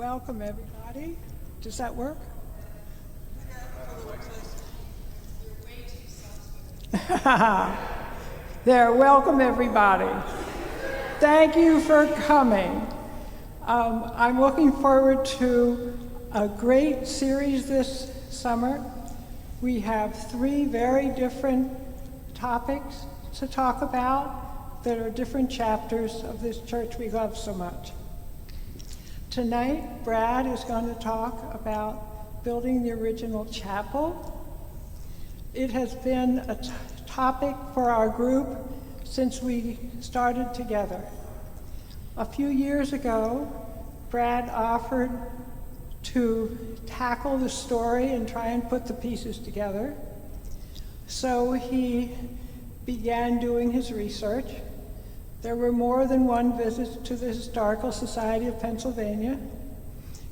Welcome, everybody. Does that work? There, welcome, everybody. Thank you for coming. I'm looking forward to a great series this summer. We have 3 very different topics to talk about that are different chapters of this church we love so much. Tonight, Brad is going to talk about building the original chapel. It has been a topic for our group since we started together. A few years ago, Brad offered to tackle the story and try and put the pieces together. So he began doing his research. There were more than one visit to the Historical Society of Pennsylvania.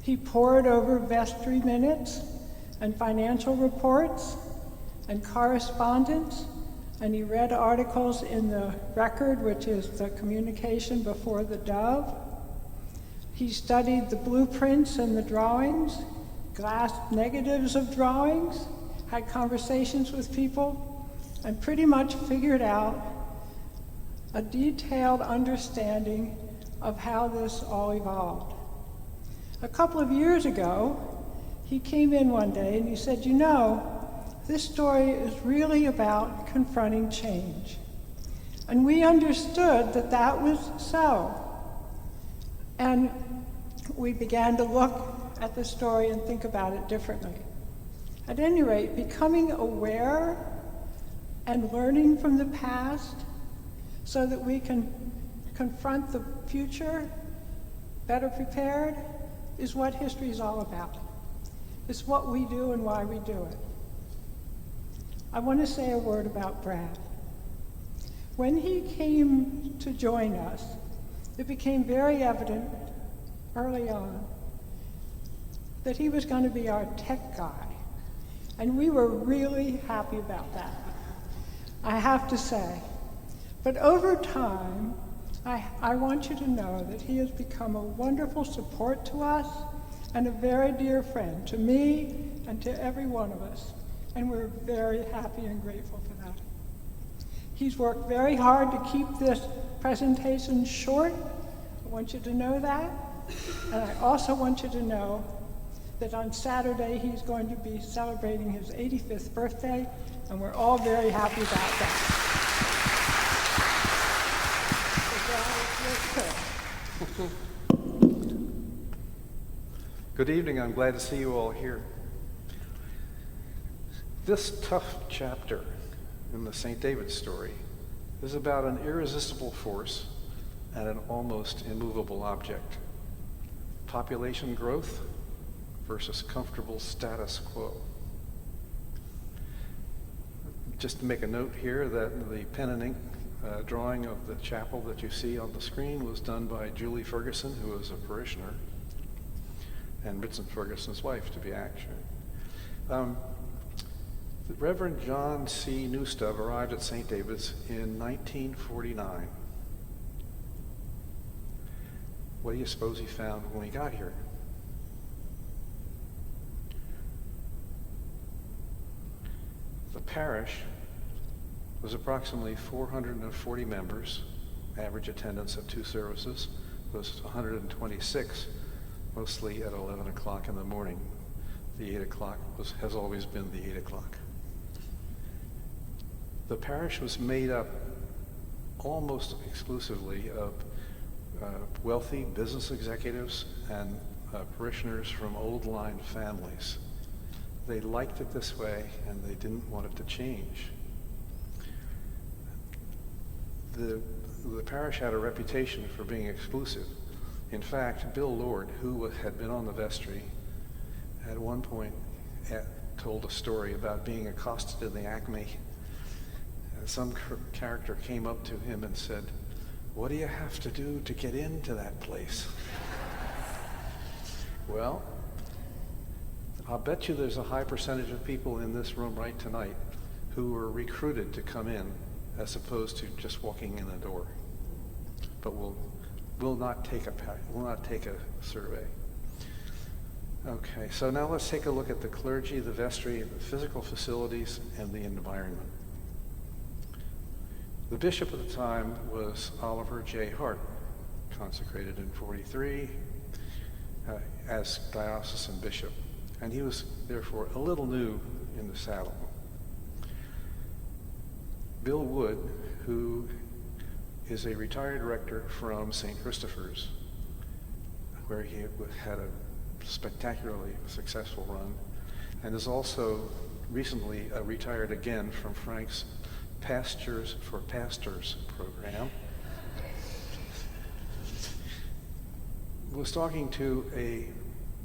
He pored over vestry minutes and financial reports and correspondence, and he read articles in the Record, which is the communication before the dove. He studied the blueprints and the drawings, glassed negatives of drawings, had conversations with people, and pretty much figured out a detailed understanding of how this all evolved. A couple of years ago, he came in one day and he said, "You know, this story is really about confronting change." And we understood that that was so. And we began to look at the story and think about it differently. At any rate, becoming aware and learning from the past so that we can confront the future better prepared is what history is all about. It's what we do and why we do it. I want to say a word about Brad. When he came to join us, it became very evident early on that he was going to be our tech guy. And we were really happy about that, I have to say. But over time, I want you to know that he has become a wonderful support to us and a very dear friend to me and to every one of us. And we're very happy and grateful for that. He's worked very hard to keep this presentation short. I want you to know that. And I also want you to know that on Saturday he's going to be celebrating his 85th birthday, and we're all very happy about that. Good evening. I'm glad to see you all here. This tough chapter in the St. David story is about an irresistible force and an almost immovable object. Population growth versus comfortable status quo. Just to make a note here that the pen and ink drawing of the chapel that you see on the screen was done by Julie Ferguson, who is a parishioner, and Vincent Ferguson's wife, to be accurate. The Reverend John C. Newstub arrived at St. David's in 1949. What do you suppose he found when he got here? The parish was approximately 440 members. Average attendance at 2 services was 126, mostly at 11 o'clock in the morning. The 8 o'clock has always been the 8 o'clock. The parish was made up almost exclusively of wealthy business executives and parishioners from old line families. They liked it this way and they didn't want it to change. The parish had a reputation for being exclusive. In fact, Bill Lord, who had been on the vestry, at one point told a story about being accosted in the Acme. Some character came up to him and said, "What do you have to do to get into that place?" Well, I'll bet you there's a high percentage of people in this room right tonight who were recruited to come in as opposed to just walking in the door. But we'll not take a survey. Okay, so now let's take a look at the clergy, the vestry, the physical facilities, and the environment. The bishop at the time was Oliver J. Hart, consecrated in 43 as diocesan bishop, and he was therefore a little new in the saddle. Bill Wood, who is a retired rector from St. Christopher's, where he had a spectacularly successful run, and is also recently retired again from Frank's Pastures for Pastors program, was talking to a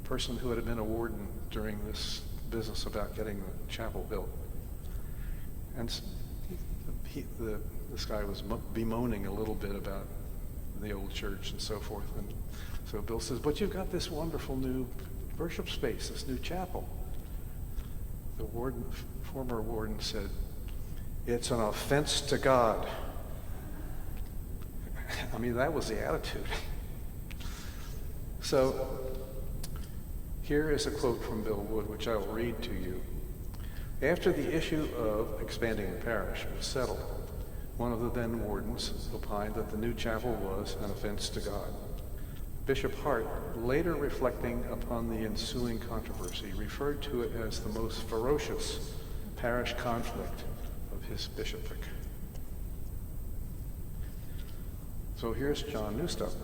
person who had been a warden during this business about getting the chapel built. And this guy was bemoaning a little bit about the old church and so forth. And so Bill says, but you've got this wonderful new worship space, this new chapel. The former warden said, it's an offense to God. I mean, that was the attitude. So here is a quote from Bill Wood, which I will read to you. After the issue of expanding the parish was settled, one of the then wardens opined that the new chapel was an offense to God. Bishop Hart, later reflecting upon the ensuing controversy, referred to it as the most ferocious parish conflict of his bishopric. So here's John Newstup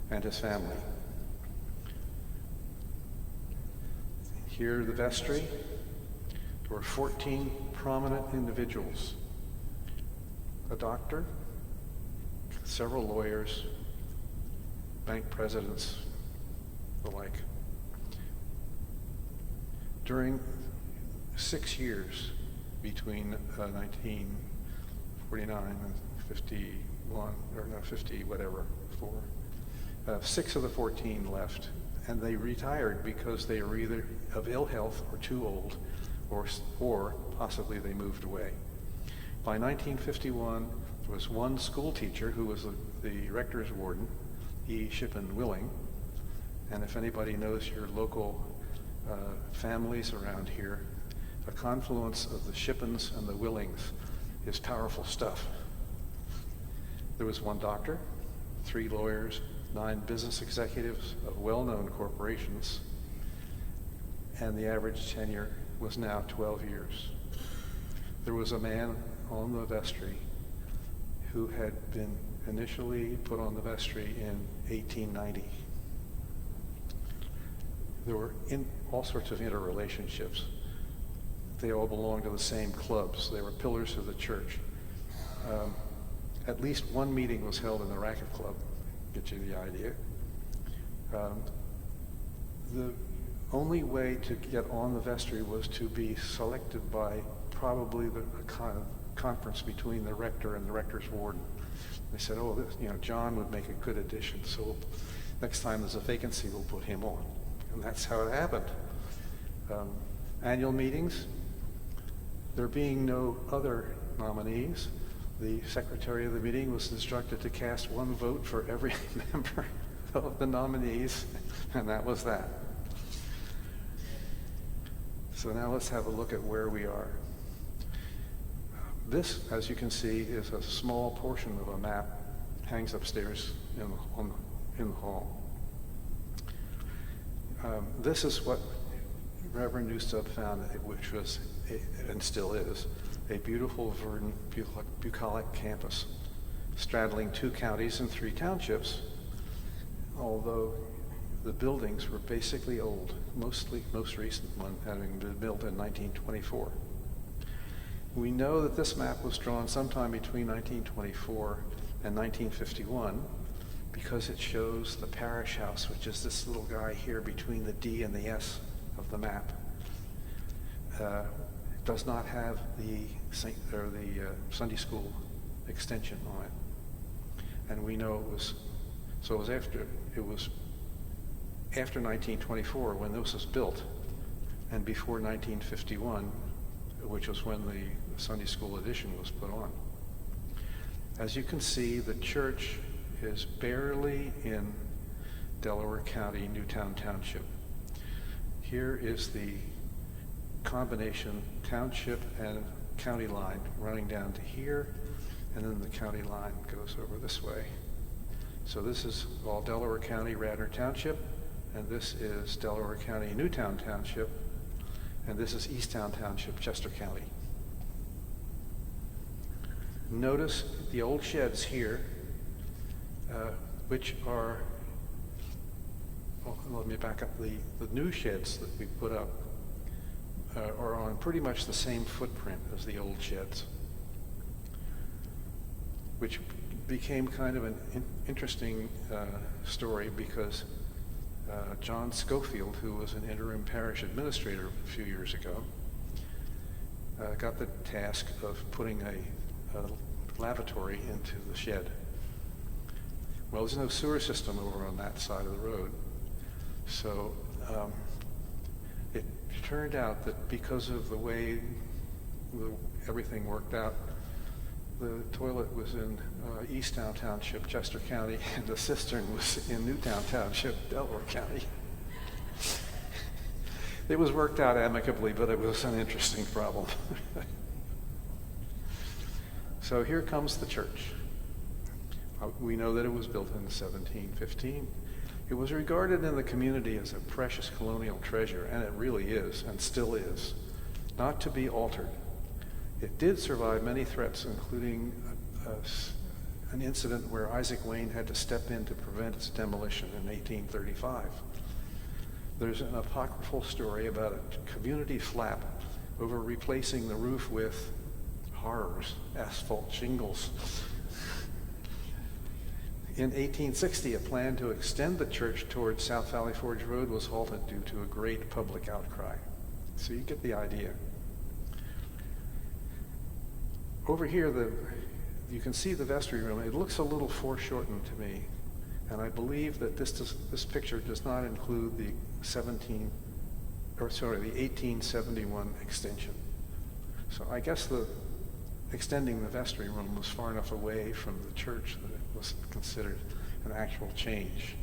and his family. Here, the vestry, there were 14 prominent individuals, a doctor, several lawyers, bank presidents, the like. During 6 years between 1949 and 51, or no, 50, whatever, 6 of the 14 left, and they retired because they were either of ill health or too old, or possibly they moved away. By 1951, there was one school teacher who was the rector's warden, E. Shippen Willing, and if anybody knows your local families around here, a confluence of the Shippens and the Willings is powerful stuff. There was one doctor, 3 lawyers, 9 business executives of well-known corporations, and the average tenure was now 12 years. There was a man on the vestry who had been initially put on the vestry in 1890. There were all sorts of interrelationships. They all belonged to the same clubs. They were pillars of the church. At least one meeting was held in the racket club. Get you the idea. The only way to get on the vestry was to be selected by probably the kind of conference between the rector and the rector's warden. They said, oh, John would make a good addition, so next time there's a vacancy, we'll put him on. And that's how it happened. Annual meetings, there being no other nominees, the secretary of the meeting was instructed to cast 1 vote for every member of the nominees, and that was that. So now let's have a look at where we are. This, as you can see, is a small portion of a map, hangs upstairs in the hall. This is what Reverend Newstup found, which was, and still is, a beautiful verdant, bucolic campus, straddling 2 counties and 3 townships, although the buildings were basically old, most recent one having been built in 1924. We know that this map was drawn sometime between 1924 and 1951 because it shows the parish house, which is this little guy here between the D and the S of the map. Does not have the Sunday school extension on it, and we know it was after 1924 when this was built, and before 1951, which was when the Sunday school edition was put on. As you can see, the church is barely in Delaware County, Newtown Township. Here is the combination township and county line running down to here, and then the county line goes over this way. So this is all Delaware County, Radnor Township, and this is Delaware County, Newtown Township, and this is Easttown Township, Chester County. Notice the old sheds here, which are, let me back up, the new sheds that we put up are on pretty much the same footprint as the old sheds, which became kind of an interesting story because John Schofield, who was an interim parish administrator a few years ago, got the task of putting a lavatory into the shed. Well, there's no sewer system over on that side of the road, so it turned out that because of the way everything worked out, the toilet was in Easttown Township, Chester County, and the cistern was in Newtown Township, Delaware County. It was worked out amicably, but it was an interesting problem. So here comes the church. We know that it was built in 1715. It was regarded in the community as a precious colonial treasure, and it really is, and still is, not to be altered. It did survive many threats, including an incident where Isaac Wayne had to step in to prevent its demolition in 1835. There's an apocryphal story about a community flap over replacing the roof with horrors, asphalt shingles. In 1860, a plan to extend the church towards South Valley Forge Road was halted due to a great public outcry. So you get the idea. Over here, you can see the vestry room. It looks a little foreshortened to me, and I believe that this picture does not include the 1871 extension. So I guess extending the vestry room was far enough away from the church that it was considered an actual change.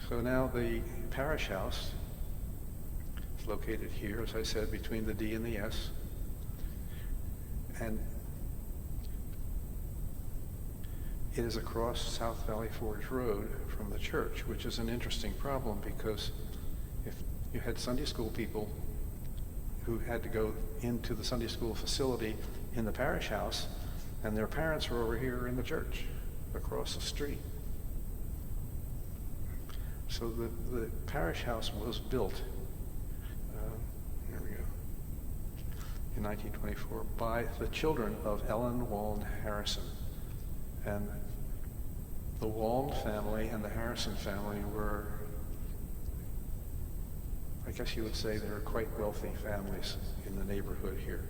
So now the parish house is located here, as I said, between the D and the S. And it is across South Valley Forge Road from the church, which is an interesting problem because if you had Sunday school people who had to go into the Sunday school facility in the parish house, and their parents were over here in the church across the street. So the parish house was built, here we go, in 1924 by the children of Ellen Wallen Harrison. And the Wallen family and the Harrison family were, I guess you would say, they were quite wealthy families in the neighborhood here.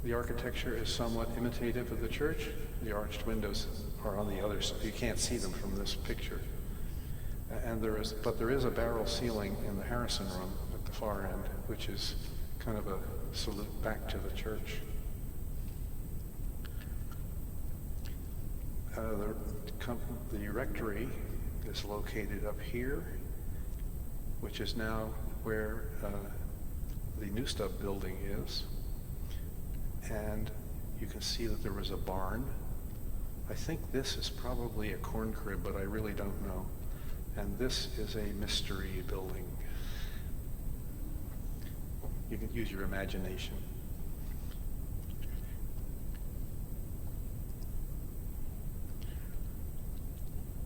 The architecture is somewhat imitative of the church. The arched windows are on the other side. You can't see them from this picture. And there is a barrel ceiling in the Harrison room at the far end, which is kind of a salute back to the church. The rectory is located up here, which is now where the New Stub building is. And you can see that there was a barn. I think this is probably a corn crib, but I really don't know. And this is a mystery building. You can use your imagination.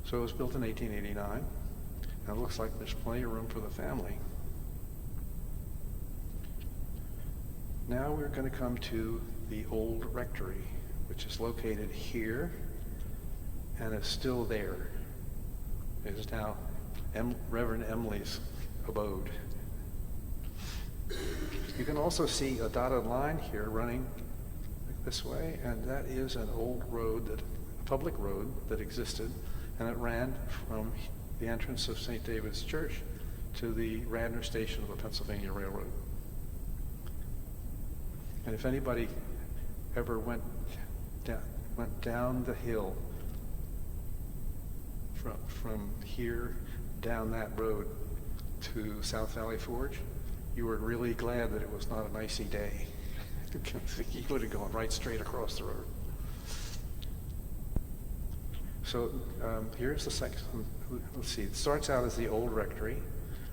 So it was built in 1889, and it looks like there's plenty of room for the family. Now we're going to come to the old rectory, which is located here and is still there. It is now Reverend Emily's abode. You can also see a dotted line here running this way, and that is an old road, a public road that existed, and it ran from the entrance of St. David's Church to the Radnor station of the Pennsylvania Railroad. And if anybody ever went went down the hill from here down that road to South Valley Forge, you were really glad that it was not an icy day. You would have gone right straight across the road. So here's the section. Let's see, it starts out as the old rectory.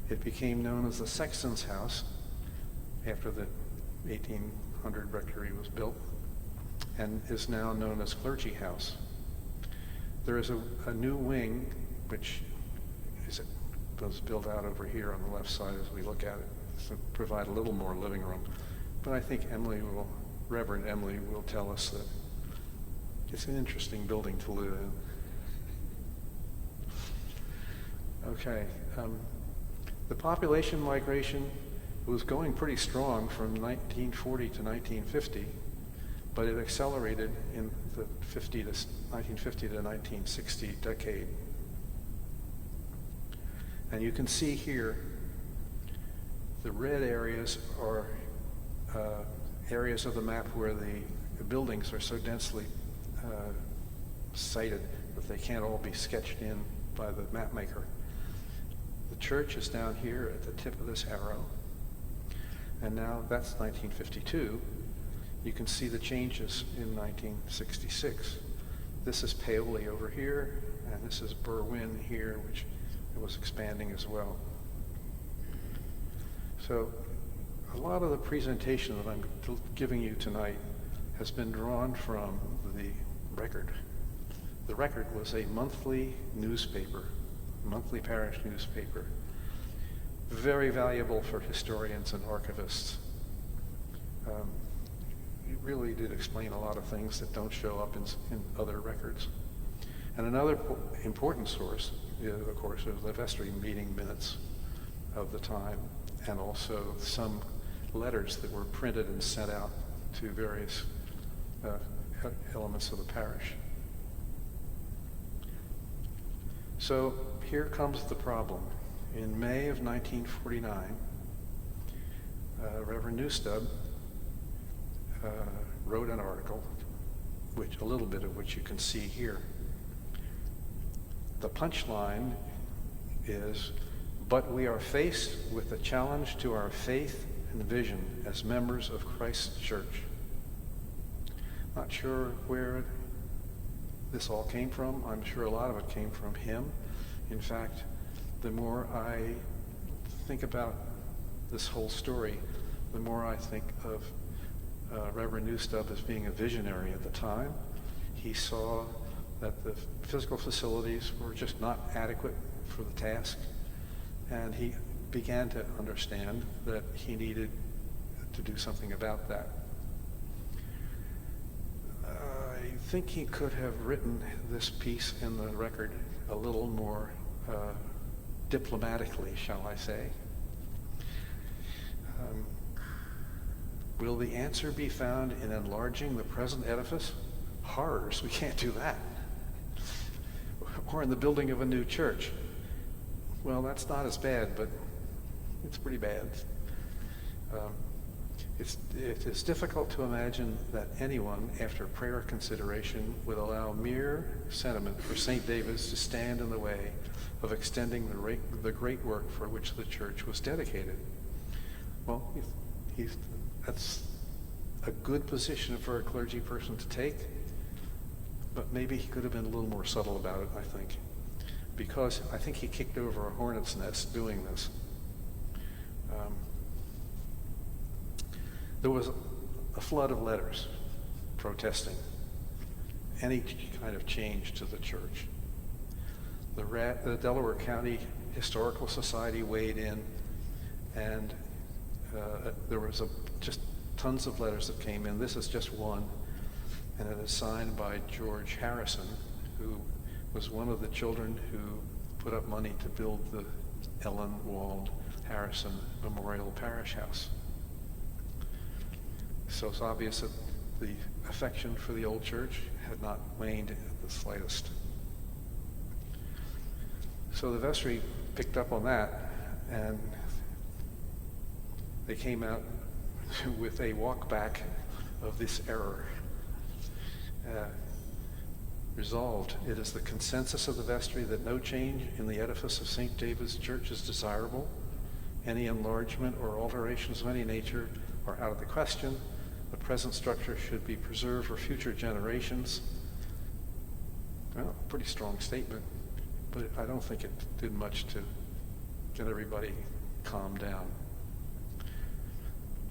It became known as the sexton's house after the 1800 rectory was built, and is now known as clergy house. There is a new wing, which was built out over here on the left side as we look at it, to provide a little more living room. But I think Reverend Emily will tell us that it's an interesting building to live in. Okay, the population migration was going pretty strong from 1940 to 1950, but it accelerated in the 1950 to 1960 decade. And you can see here, the red areas are areas of the map where the buildings are so densely sited that they can't all be sketched in by the map maker. The church is down here at the tip of this arrow. And now that's 1952. You can see the changes in 1966. This is Paoli over here, and this is Berwyn here, which was expanding as well. So a lot of the presentation that I'm giving you tonight has been drawn from the Record. The Record was a monthly newspaper, monthly parish newspaper, very valuable for historians and archivists. It really did explain a lot of things that don't show up in other records. And another important source, of course, is the vestry meeting minutes of the time, and also some letters that were printed and sent out to various elements of the parish. So here comes the problem. In May of 1949, Reverend Newstub wrote an article, a little bit of which you can see here. The punchline is, "But we are faced with a challenge to our faith and vision as members of Christ's Church." Not sure where this all came from. I'm sure a lot of it came from him. In fact, the more I think about this whole story, the more I think of Reverend Newstub as being a visionary at the time. He saw that the physical facilities were just not adequate for the task, and he began to understand that he needed to do something about that. I think he could have written this piece in the Record a little more diplomatically, shall I say. Will the answer be found in enlarging the present edifice? Horrors, we can't do that. Or in the building of a new church? Well, that's not as bad, but it's pretty bad. It is difficult to imagine that anyone, after prayer consideration, would allow mere sentiment for St. David's to stand in the way of extending the great work for which the church was dedicated. Well, that's a good position for a clergy person to take, but maybe he could have been a little more subtle about it, I think, because I think he kicked over a hornet's nest doing this. There was a flood of letters protesting any kind of change to the church. The Delaware County Historical Society weighed in, and there was just tons of letters that came in. This is just one, and it is signed by George Harrison, who was one of the children who put up money to build the Ellen Wald Harrison Memorial Parish House. So it's obvious that the affection for the old church had not waned at the slightest. So the vestry picked up on that, and they came out with a walk back of this error. Resolved, it is the consensus of the vestry that no change in the edifice of St. David's Church is desirable. Any enlargement or alterations of any nature are out of the question. The present structure should be preserved for future generations. Well, pretty strong statement, but I don't think it did much to get everybody calmed down.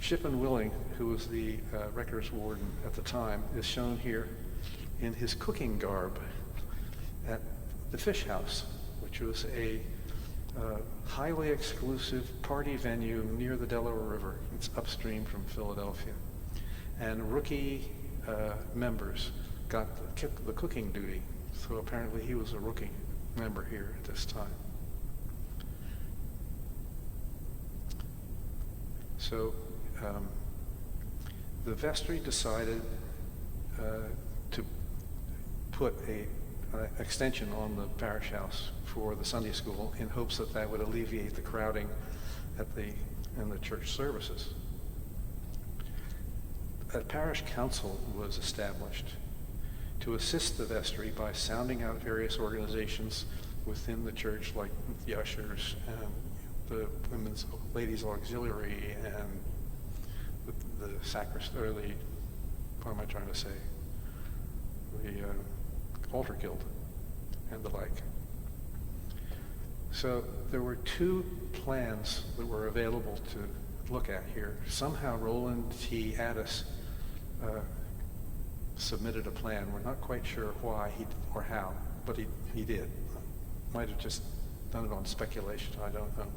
Shippen Willing, who was the records warden at the time, is shown here in his cooking garb at the Fish House, which was a highly exclusive party venue near the Delaware River. It's upstream from Philadelphia. And rookie members got the cooking duty. So apparently he was a rookie member here at this time. So the vestry decided to put an extension on the parish house for the Sunday school in hopes that that would alleviate the crowding in the church services. A parish council was established to assist the vestry by sounding out various organizations within the church, like the ushers and the ladies auxiliary and the sacristan, or the, what am I trying to say? The altar guild and the like. So there were two plans that were available to look at here. Somehow Roland T. Addis submitted a plan. We're not quite sure why or how, but he did. Might have just done it on speculation, I don't know.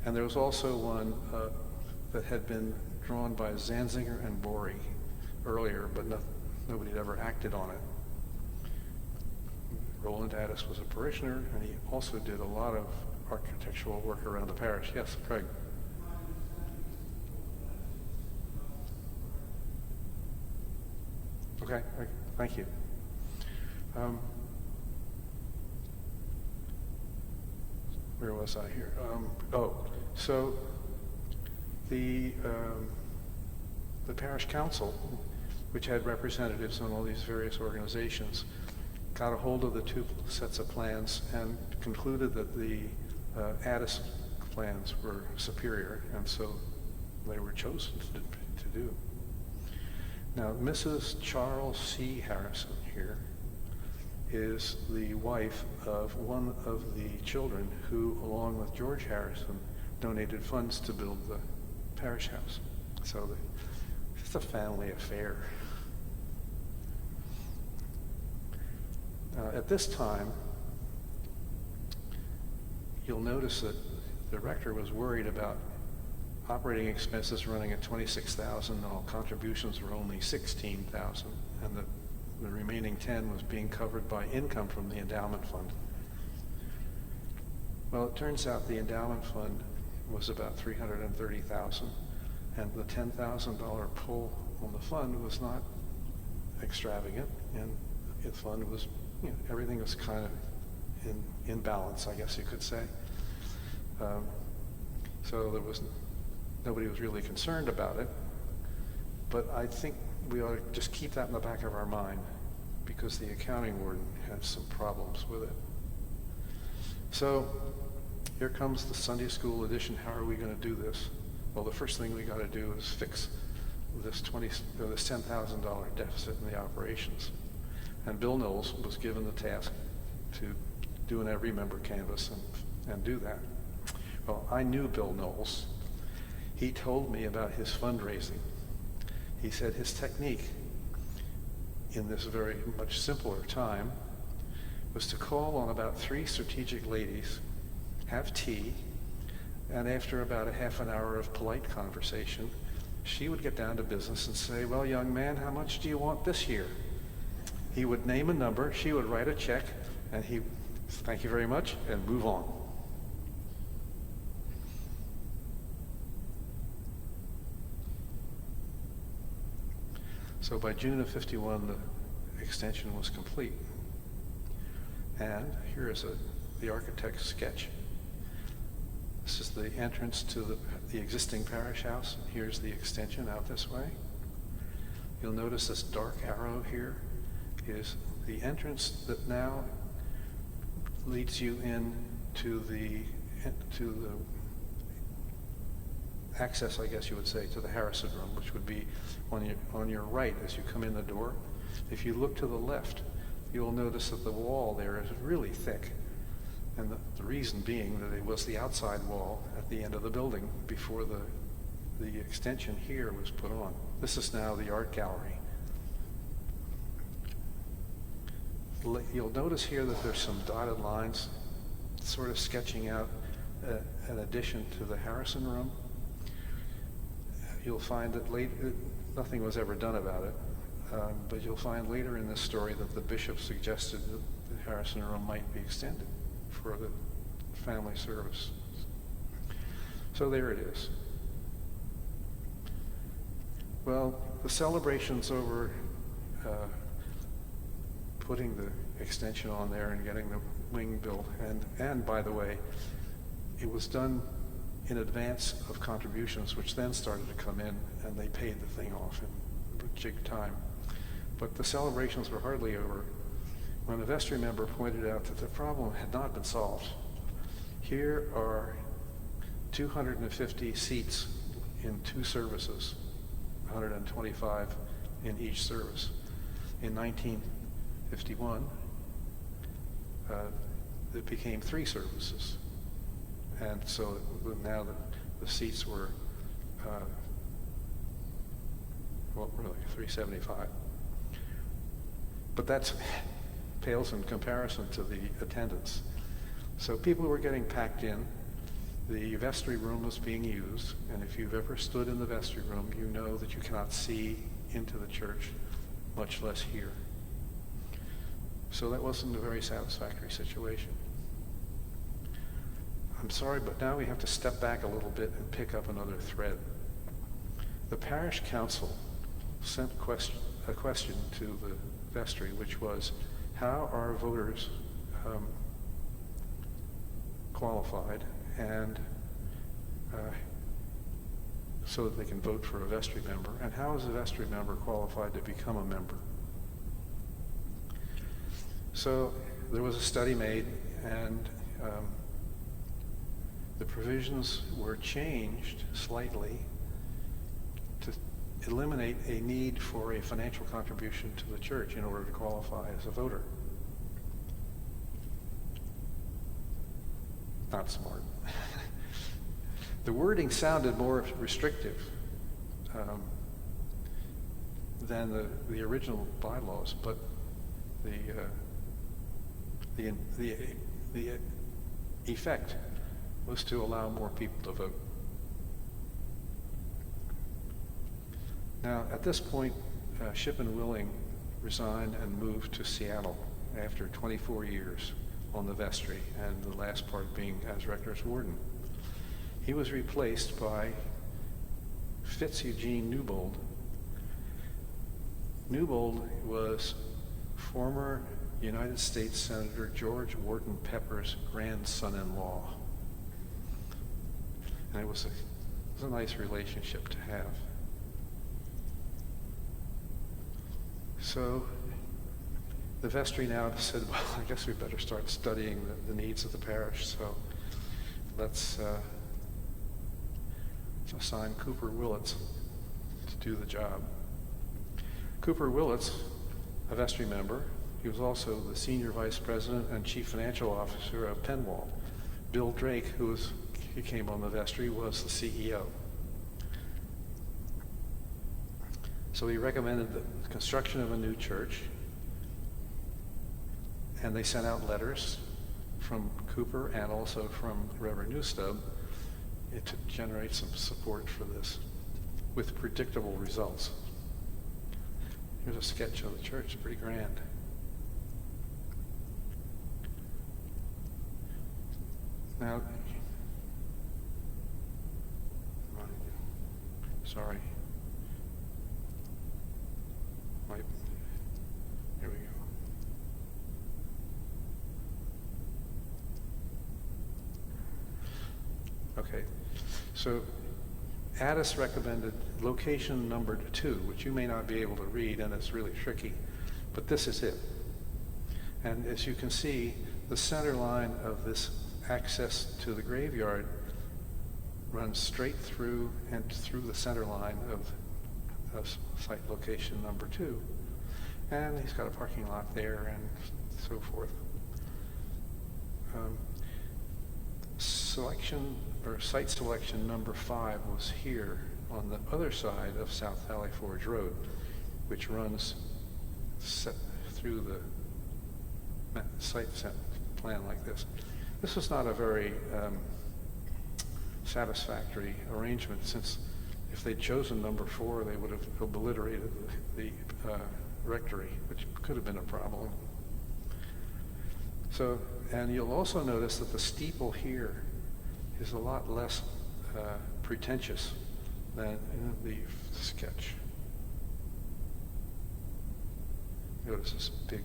And there was also one that had been drawn by Zanzinger and Borey earlier, but nobody had ever acted on it. Roland Addis was a parishioner, and he also did a lot of architectural work around the parish. Yes, Craig. Okay, thank you. Where was I here? So the parish council, which had representatives on all these various organizations, got a hold of the two sets of plans and concluded that the Addis plans were superior, and so they were chosen to do. Now, Mrs. Charles C. Harrison here is the wife of one of the children who, along with George Harrison, donated funds to build the parish house. So it's a family affair. At this time, you'll notice that the rector was worried about operating expenses running at $26,000, and all contributions were only $16,000, and the remaining 10 was being covered by income from the endowment fund. Well, it turns out the endowment fund was about $330,000, and the $10,000 pull on the fund was not extravagant, and the fund was, everything was kind of in balance, I guess you could say. So nobody was really concerned about it, but I think we ought to just keep that in the back of our mind, because the accounting warden had some problems with it. So here comes the Sunday school edition. How are we going to do this? Well, the first thing we got to do is fix this $10,000 deficit in the operations. And Bill Knowles was given the task to do an every member canvass and do that. Well, I knew Bill Knowles. He told me about his fundraising. He said his technique in this very much simpler time was to call on about 3 strategic ladies, have tea, and after about a half an hour of polite conversation, she would get down to business and say, well, young man, how much do you want this year? He would name a number, she would write a check, and he, thank you very much, and move on. So by June of '51, the extension was complete. And here is the architect's sketch. This is the entrance to the existing parish house, and here's the extension out this way. You'll notice this dark arrow here is the entrance that now leads you in to the access, I guess you would say, to the Harrison room, which would be on your right as you come in the door. If you look to the left, you'll notice that the wall there is really thick. And the reason being that it was the outside wall at the end of the building before the extension here was put on. This is now the art gallery. You'll notice here that there's some dotted lines sort of sketching out an addition to the Harrison room. You'll find that nothing was ever done about it, but you'll find later in this story that the bishop suggested that the Harrison room might be extended for the family service. So there it is. Well, the celebrations over putting the extension on there and getting the wing built, and by the way, it was done in advance of contributions, which then started to come in, and they paid the thing off in jig time. But the celebrations were hardly over when a vestry member pointed out that the problem had not been solved. Here are 250 seats in 2 services, 125 in each service. In 1951, it became 3 services. And so now the seats were, really 375. But that pales in comparison to the attendance. So people were getting packed in. The vestry room was being used, and if you've ever stood in the vestry room, you know that you cannot see into the church, much less hear. So that wasn't a very satisfactory situation. I'm sorry, but now we have to step back a little bit and pick up another thread. The parish council sent a question to the vestry, which was, how are voters qualified and so that they can vote for a vestry member, and how is a vestry member qualified to become a member? So there was a study made, and the provisions were changed slightly to eliminate a need for a financial contribution to the church in order to qualify as a voter. Not smart. The wording sounded more restrictive than the original bylaws, but the effect was to allow more people to vote. Now, at this point, Shipp and Willing resigned and moved to Seattle after 24 years on the vestry, and the last part being as rector's warden. He was replaced by Fitz Eugene Newbold. Newbold was former United States Senator George Wharton Pepper's grandson-in-law. And it was a nice relationship to have. So the vestry now said, well, I guess we better start studying the needs of the parish. So let's assign Cooper Willits to do the job. Cooper Willits, a vestry member, he was also the senior vice president and chief financial officer of Penwald. Bill Drake, who came on the vestry, was the CEO. So he recommended the construction of a new church, and they sent out letters from Cooper and also from Reverend Newstub to generate some support for this with predictable results. Here's a sketch of the church, pretty grand. Now, sorry. Here we go. Okay, so Addis recommended location number 2, which you may not be able to read, and it's really tricky. But this is it. And as you can see, the center line of this access to the graveyard runs straight through and through the center line of site location number 2. And he's got a parking lot there and so forth. Site selection number 5 was here on the other side of South Valley Forge Road, which runs through the site plan like this. This was not a very satisfactory arrangement, since if they'd chosen number 4, they would have obliterated the rectory, which could have been a problem. So, and you'll also notice that the steeple here is a lot less pretentious than in the sketch. Notice this big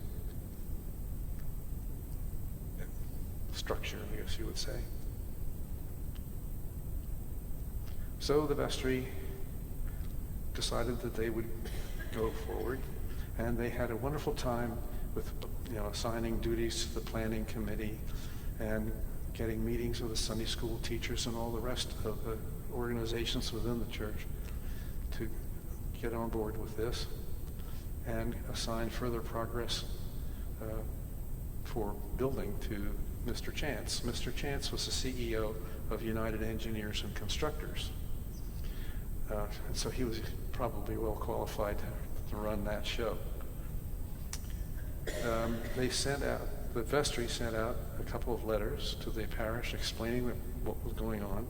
structure, I guess you would say. So the vestry decided that they would go forward, and they had a wonderful time with, assigning duties to the planning committee and getting meetings with the Sunday school teachers and all the rest of the organizations within the church to get on board with this and assign further progress for building to Mr. Chance. Mr. Chance was the CEO of United Engineers and Constructors. And so he was probably well qualified to run that show. The vestry sent out a couple of letters to the parish explaining what was going on,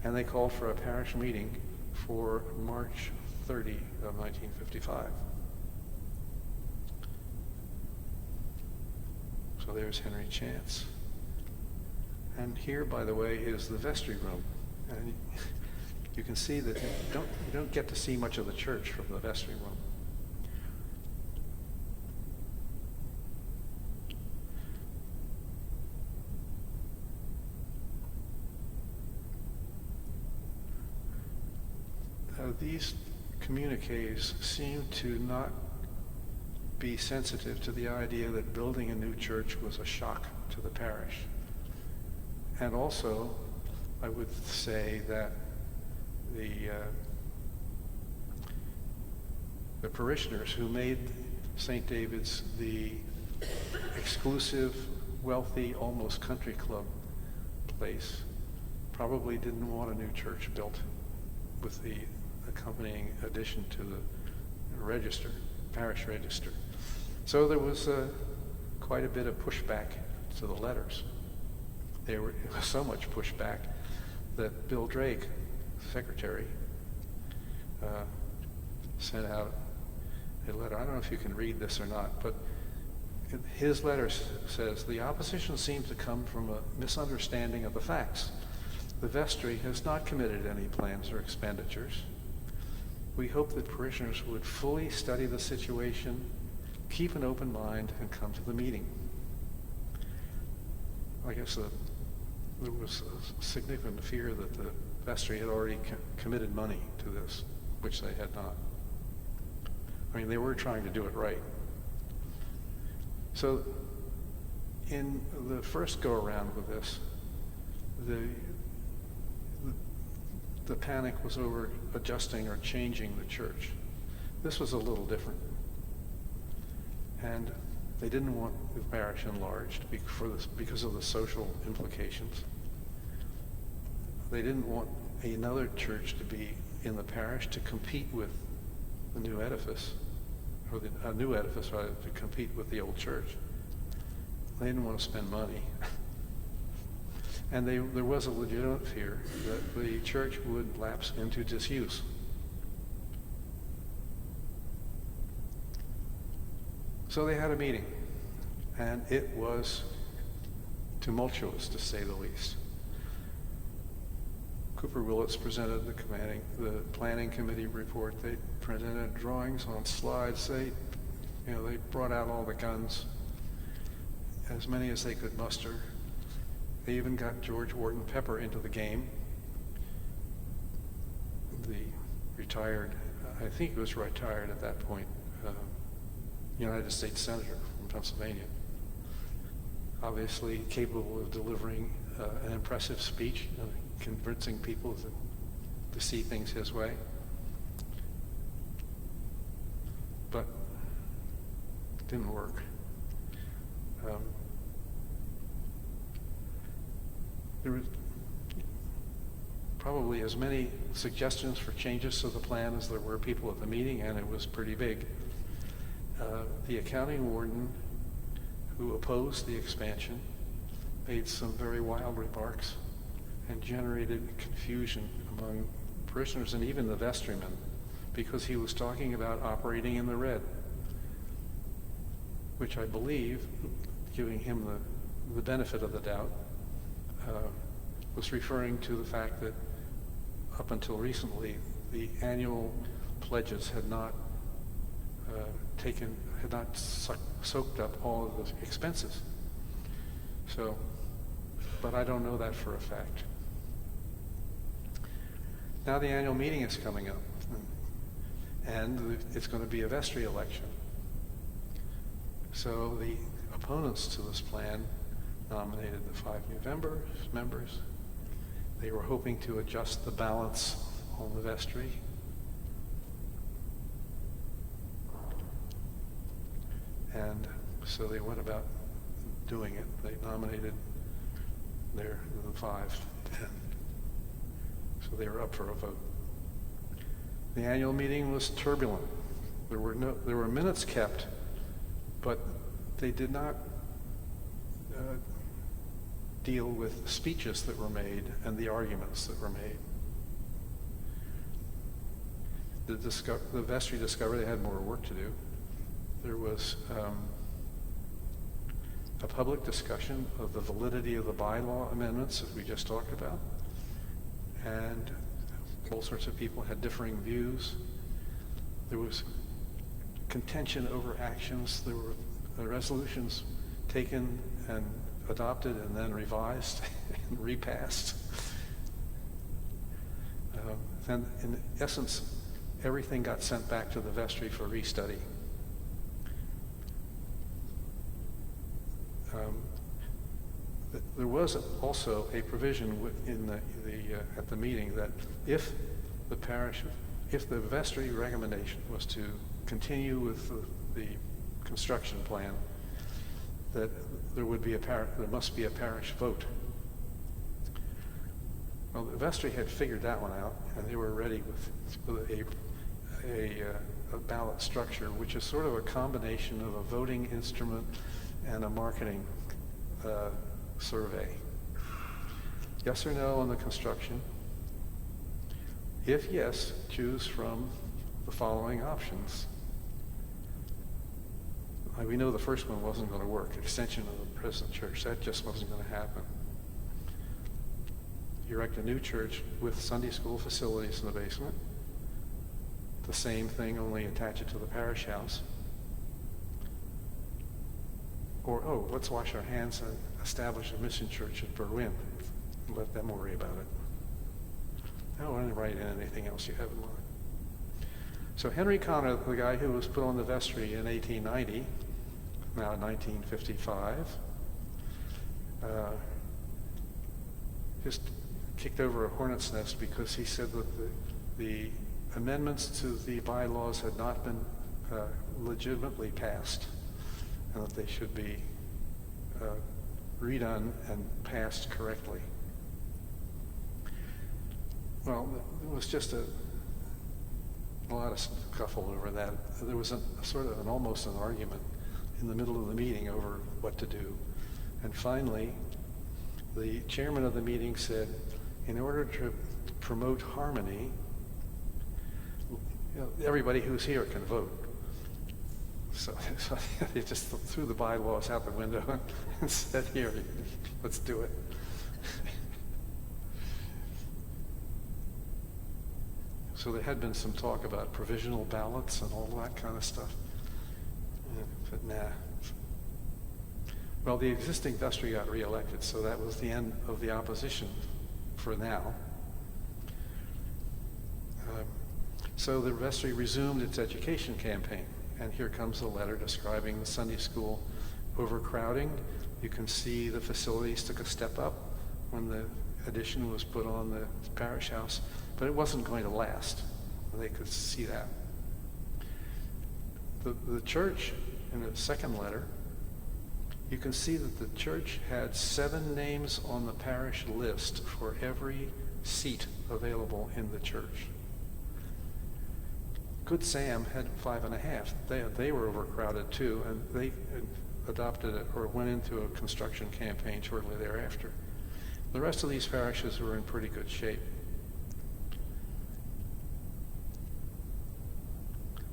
and they called for a parish meeting for March 30 of 1955. So there's Henry Chance. And here, by the way, is the vestry room. And you can see that you don't get to see much of the church from the vestry room. These communiques seem to not be sensitive to the idea that building a new church was a shock to the parish. And also, I would say that the parishioners who made St. David's the exclusive, wealthy, almost country club place probably didn't want a new church built with the accompanying addition to the register, parish register. So there was quite a bit of pushback to the letters. It was so much pushback that Bill Drake, secretary, sent out a letter. I don't know if you can read this or not, but his letter says, "The opposition seems to come from a misunderstanding of the facts. The vestry has not committed any plans or expenditures. We hope that parishioners would fully study the situation, keep an open mind, and come to the meeting." I guess there was a significant fear that the vestry had already committed money to this, which they had not. I mean, they were trying to do it right. So in the first go-around with this, the panic was over adjusting or changing the church. This was a little different. And they didn't want the parish enlarged because of the social implications. They didn't want another church to be in the parish to compete with the new edifice, or a new edifice rather, to compete with the old church. They didn't want to spend money. And there was a legitimate fear that the church would lapse into disuse. So they had a meeting, and it was tumultuous, to say the least. Cooper Willits presented the planning committee report. They presented drawings on slides. They brought out all the guns, as many as they could muster. They even got George Wharton Pepper into the game. The retired, I think he was retired at that point, United States Senator from Pennsylvania. Obviously capable of delivering an impressive speech, convincing people to see things his way. But it didn't work. There was probably as many suggestions for changes to the plan as there were people at the meeting, and it was pretty big. The accounting warden who opposed the expansion made some very wild remarks and generated confusion among parishioners and even the vestrymen, because he was talking about operating in the red, which I believe, giving him the benefit of the doubt, was referring to the fact that up until recently, the annual pledges had not soaked up all of the expenses. So, but I don't know that for a fact. Now the annual meeting is coming up, and it's going to be a vestry election. So the opponents to this plan nominated the 5 new members. They were hoping to adjust the balance on the vestry. And so they went about doing it. They nominated the 5, and so they were up for a vote. The annual meeting was turbulent. There were minutes kept, but they did not deal with speeches that were made and the arguments that were made. The vestry discovered they had more work to do. There was a public discussion of the validity of the bylaw amendments that we just talked about, and all sorts of people had differing views. There was contention over actions. There were resolutions taken and adopted and then revised and repassed. And in essence, everything got sent back to the vestry for restudy. There was also a provision at the meeting that if the vestry recommendation was to continue with the construction plan, that there must be a parish vote. Well, the vestry had figured that one out, and they were ready with a ballot structure, which is sort of a combination of a voting instrument and a marketing survey. Yes or no on the construction? If yes, choose from the following options. We know the first one wasn't going to work, extension of the present church. That just wasn't going to happen. Erect a new church with Sunday school facilities in the basement. The same thing, only attach it to the parish house. Or, let's wash our hands and establish a mission church at Berwyn and let them worry about it. I don't want to write in anything else you have in mind. So Henry Connor, the guy who was put on the vestry in 1890, now 1955, just kicked over a hornet's nest because he said that the amendments to the bylaws had not been legitimately passed, and that they should be redone and passed correctly. Well, there was just a lot of scuffle over that. There was almost an argument in the middle of the meeting over what to do. And finally, the chairman of the meeting said, in order to promote harmony, everybody who's here can vote. So they just threw the bylaws out the window and said, here, let's do it. So there had been some talk about provisional ballots and all that kind of stuff. But nah. Well, the existing vestry got reelected, so that was the end of the opposition for now. So the vestry resumed its education campaign, And here comes a letter describing the Sunday school overcrowding. You can see the facilities took a step up when the addition was put on the parish house, but it wasn't going to last. They could see that. The church, in the second letter, you can see that the church had 7 names on the parish list for every seat available in the church. Good Sam had 5.5. They were overcrowded too, and they adopted it or went into a construction campaign shortly thereafter. The rest of these parishes were in pretty good shape.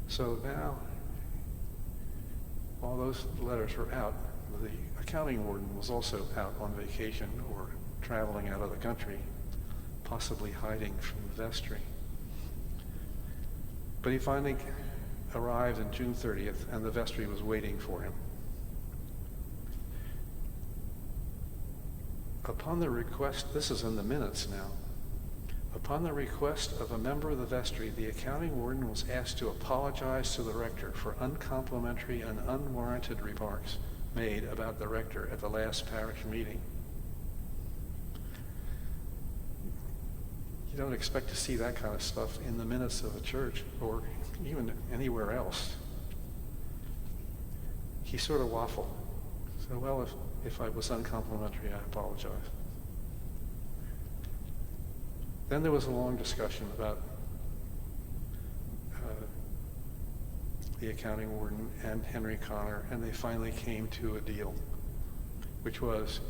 So now, while those letters were out, the accounting warden was also out on vacation or traveling out of the country, possibly hiding from the vestry. But he finally arrived on June 30th, and the vestry was waiting for him. Upon the request, this is in the minutes now, upon the request of a member of the vestry, the accounting warden was asked to apologize to the rector for uncomplimentary and unwarranted remarks made about the rector at the last parish meeting. You don't expect to see that kind of stuff in the minutes of a church or even anywhere else. He sort of waffled. So, well, if I was uncomplimentary, I apologize. Then there was a long discussion about the accounting warden and Henry Connor, and they finally came to a deal, which was,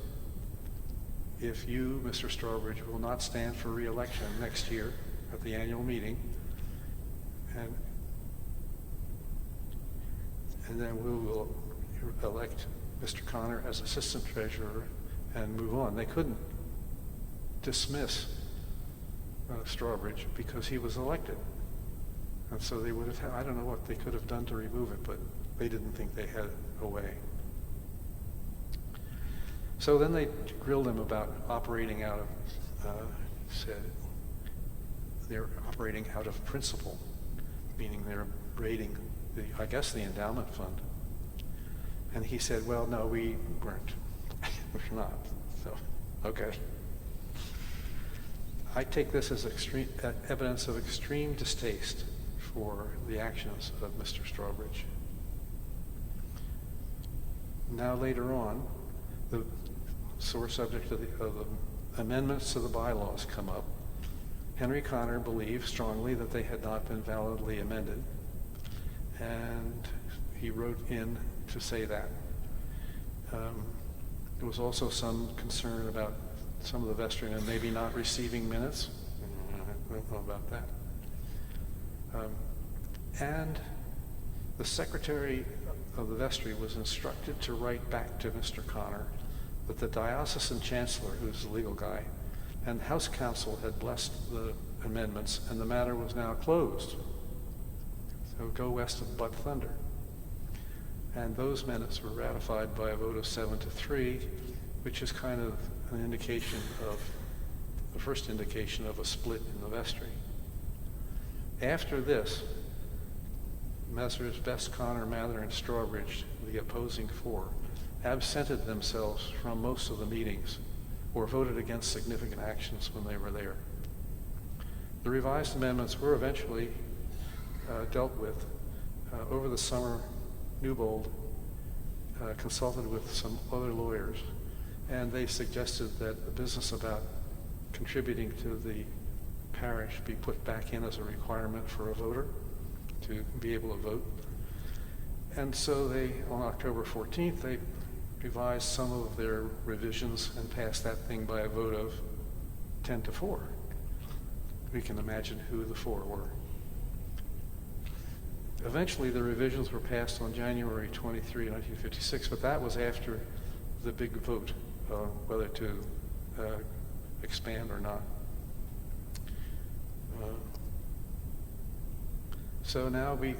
if you, Mr. Strawbridge, will not stand for re-election next year at the annual meeting, and then we will elect Mr. Connor as assistant treasurer and move on. They couldn't dismiss Strawbridge because he was elected. And so they would have, I don't know what they could have done to remove it, but they didn't think they had a way. So then they grilled him about operating out of, said they're operating out of principle, meaning they're raiding I guess the endowment fund. And he said, well, no, we weren't. We're not. So, okay. I take this as evidence of extreme distaste for the actions of Mr. Strawbridge. Now later on, the sore subject of the amendments to the bylaws come up. Henry Connor believed strongly that they had not been validly amended, and he wrote in to say that. There was also some concern about some of the vestrymen maybe not receiving minutes. I don't know about that. And the secretary of the vestry was instructed to write back to Mr. Connor that the diocesan chancellor, who's the legal guy, and House Counsel had blessed the amendments, and the matter was now closed. So go west of Butt Thunder. And those minutes were ratified by a vote of 7-3, which is kind of an indication of, the first indication of a split in the vestry. After this, Messrs. Best, Connor, Mather, and Strawbridge, the opposing four, absented themselves from most of the meetings or voted against significant actions when they were there. The revised amendments were eventually dealt with. Over the summer, Newbold consulted with some other lawyers, and they suggested that the business about contributing to the parish be put back in as a requirement for a voter to be able to vote. And so they, on October 14th, they revised some of their revisions and passed that thing by a vote of 10-4. We can imagine who the four were. Eventually, the revisions were passed on January 23, 1956, but that was after the big vote whether to expand or not. So now the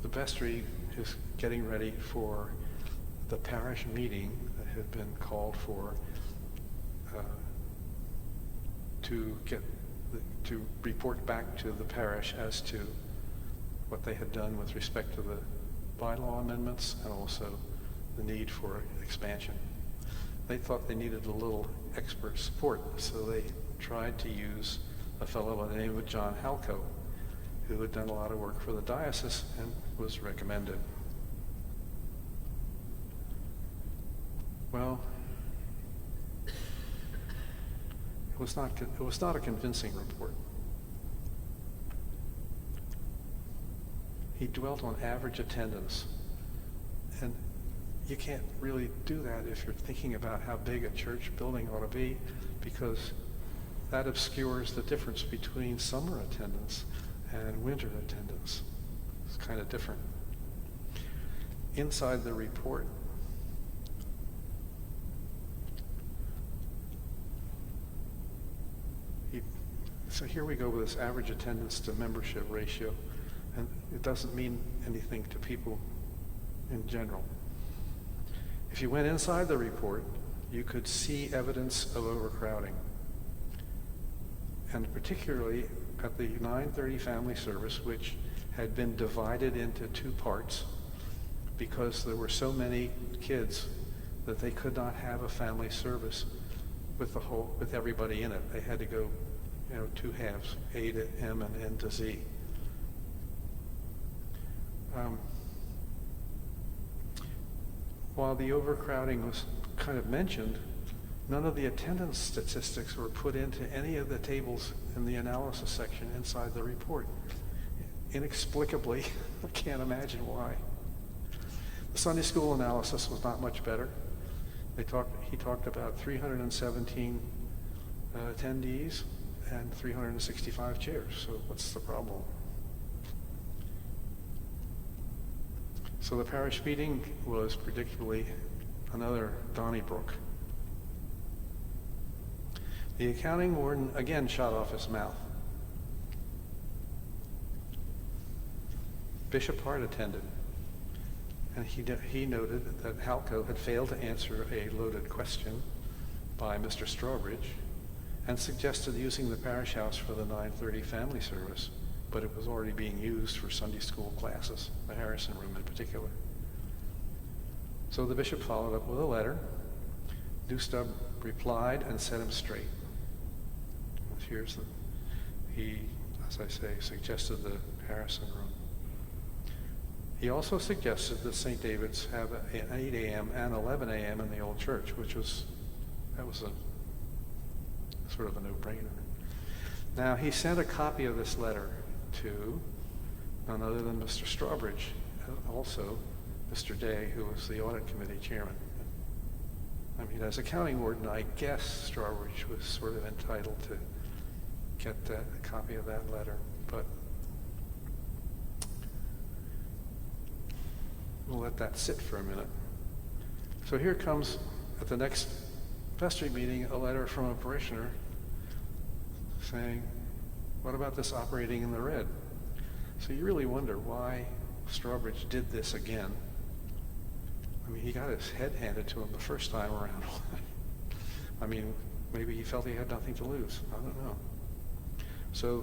vestry is getting ready for the parish meeting that had been called for to report back to the parish as to what they had done with respect to the bylaw amendments and also the need for expansion. They thought they needed a little expert support, so they tried to use a fellow by the name of John Halco, who had done a lot of work for the diocese and was recommended. Well, it was not a convincing report. He dwelt on average attendance, and you can't really do that if you're thinking about how big a church building ought to be, because that obscures the difference between summer attendance and winter attendance. It's kind of different. Inside the report, so here we go with this average attendance to membership ratio, and it doesn't mean anything to people in general. If you went inside the report, you could see evidence of overcrowding. And particularly at the 9:30 family service, which had been divided into two parts because there were so many kids that they could not have a family service with everybody in it. They had to go, two halves, A to M and N to Z. While the overcrowding was kind of mentioned, none of the attendance statistics were put into any of the tables in the analysis section inside the report. Inexplicably, I can't imagine why. The Sunday school analysis was not much better. He talked about 317 attendees and 365 chairs, so what's the problem? So the parish meeting was predictably another Donnybrook. The accounting warden again shot off his mouth. Bishop Hart attended, and he noted that Halco had failed to answer a loaded question by Mr. Strawbridge and suggested using the parish house for the 9:30 family service, but it was already being used for Sunday school classes, the Harrison room in particular. So the bishop followed up with a letter. Newstub replied and set him straight. He, as I say, suggested the Harrison room. He also suggested that St. David's have an 8 a.m. and 11 a.m. in the old church, that was a sort of a no-brainer. Now, he sent a copy of this letter to none other than Mr. Strawbridge, and also Mr. Day, who was the audit committee chairman. I mean, as accounting warden, I guess Strawbridge was sort of entitled to get a copy of that letter, but we'll let that sit for a minute. So here comes, at the next vestry meeting, a letter from a parishioner saying, what about this operating in the red? So you really wonder why Strawbridge did this again. I mean, he got his head handed to him the first time around. I mean, maybe he felt he had nothing to lose. I don't know. So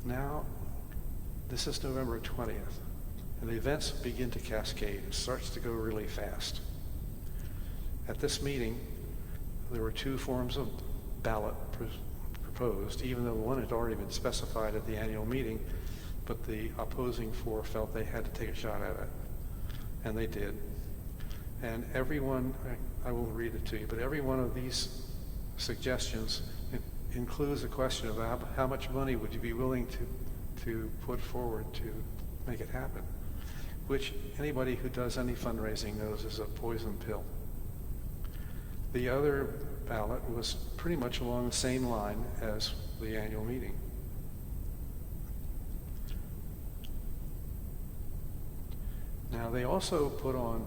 now, this is November 20th, and the events begin to cascade. It starts to go really fast. At this meeting, there were two forms of ballot proposed, even though one had already been specified at the annual meeting, but the opposing four felt they had to take a shot at it. And they did. And everyone, I won't read it to you, but every one of these suggestions includes a question about how much money would you be willing to put forward to make it happen, which anybody who does any fundraising knows is a poison pill. The other ballot was pretty much along the same line as the annual meeting. Now, they also put on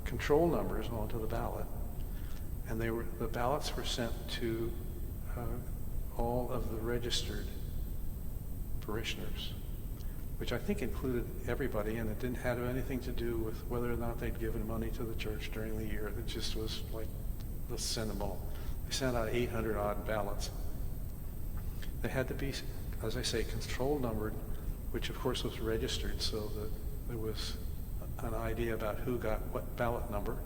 control numbers onto the ballot, and the ballots were sent to all of the registered parishioners, which I think included everybody, and it didn't have anything to do with whether or not they'd given money to the church during the year. It just was like, let's send them all. They sent out 800 odd ballots. They had to be, as I say, control numbered which of course was registered so that there was an idea about who got what ballot number,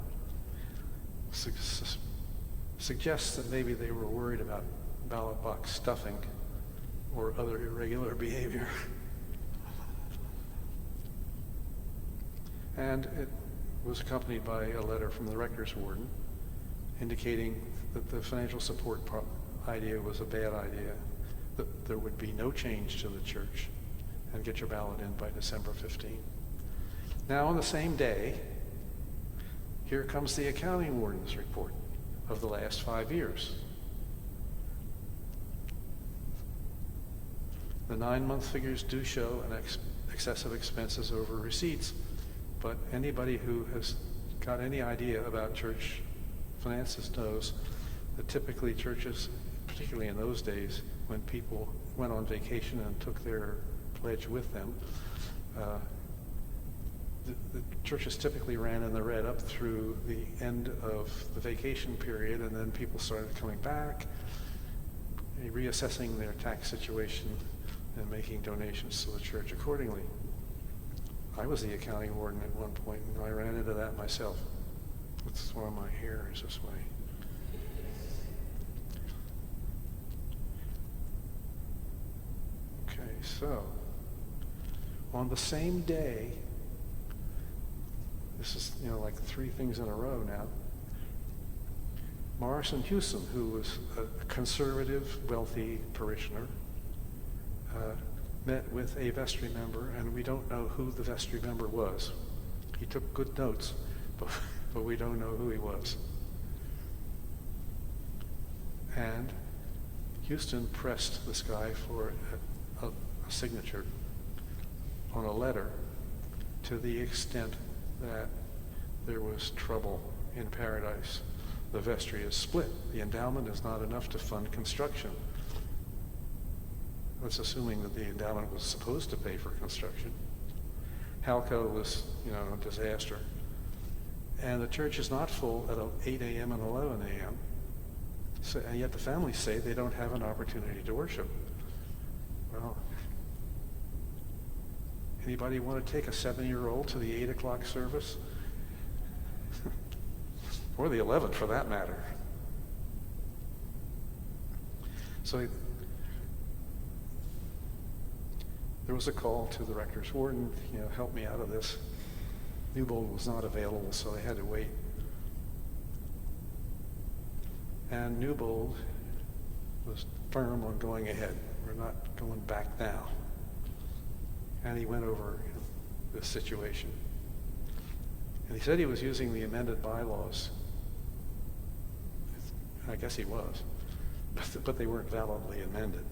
suggests that maybe they were worried about ballot box stuffing or other irregular behavior. And it was accompanied by a letter from the rector's warden indicating that the financial support idea was a bad idea, that there would be no change to the church, and get your ballot in by December 15. Now, on the same day, here comes the accounting warden's report of the last 5 years. The 9-month figures do show an excessive expenses over receipts, but anybody who has got any idea about church finances knows that typically churches, particularly in those days when people went on vacation and took their pledge with them, the churches typically ran in the red up through the end of the vacation period, and then people started coming back, reassessing their tax situation and making donations to the church accordingly. I was the accounting warden at one point, and I ran into that myself. That's why my hair is this way. Okay, so on the same day, this is, like 3 things in a row now, Morrison Hewson, who was a conservative, wealthy parishioner, met with a vestry member, and we don't know who the vestry member was. He took good notes, but we don't know who he was. And Houston pressed this guy for a signature on a letter to the extent that there was trouble in Paradise. The vestry is split. The endowment is not enough to fund construction. That's assuming that the endowment was supposed to pay for construction. Halco was, a disaster. And the church is not full at 8 a.m. and 11 a.m. So, and yet the families say they don't have an opportunity to worship. Well, anybody want to take a 7-year-old to the 8 o'clock service? Or the 11 for that matter. So there was a call to the rector's warden, help me out of this. Newbold was not available, so they had to wait. And Newbold was firm on going ahead. We're not going back now. And he went over this situation. And he said he was using the amended bylaws. I guess he was, but they weren't validly amended.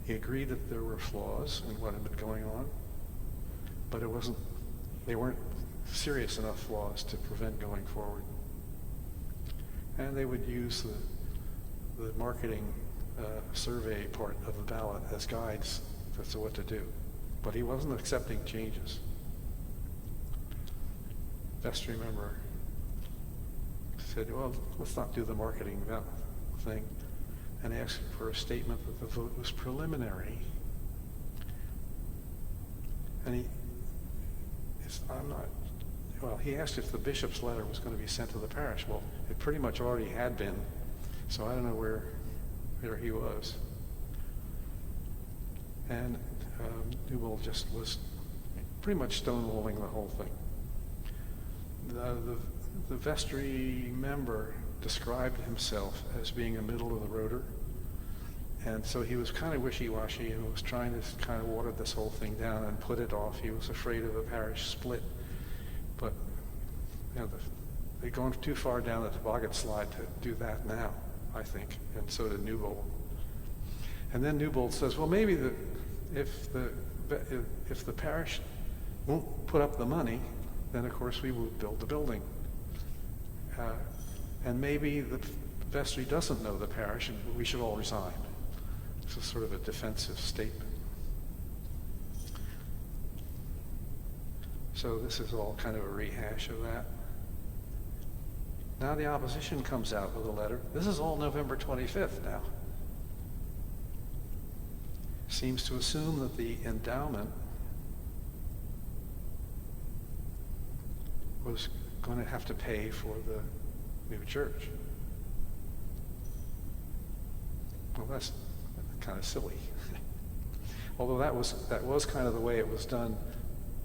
He agreed that there were flaws in what had been going on, but they weren't serious enough flaws to prevent going forward. And they would use the marketing survey part of the ballot as guides as to what to do. But he wasn't accepting changes. Vestry member said, well, let's not do the marketing thing, and asked for a statement that the vote was preliminary. And he asked if the bishop's letter was going to be sent to the parish. Well, it pretty much already had been, so I don't know where he was. And Newbold just was pretty much stonewalling the whole thing. The vestry member described himself as being a middle-of-the-roader, and so he was kind of wishy-washy and was trying to kind of water this whole thing down and put it off. He was afraid of a parish split, but they'd gone too far down the toboggan slide to do that now, I think, and so did Newbold. And then Newbold says, well, maybe if the parish won't put up the money, then of course we will build the building. And maybe the vestry doesn't know the parish and we should all resign. This is sort of a defensive statement. So this is all kind of a rehash of that. Now the opposition comes out with a letter. This is all November 25th now. seems to assume that the endowment was going to have to pay for the new church. Well, that's kind of silly. Although that was kind of the way it was done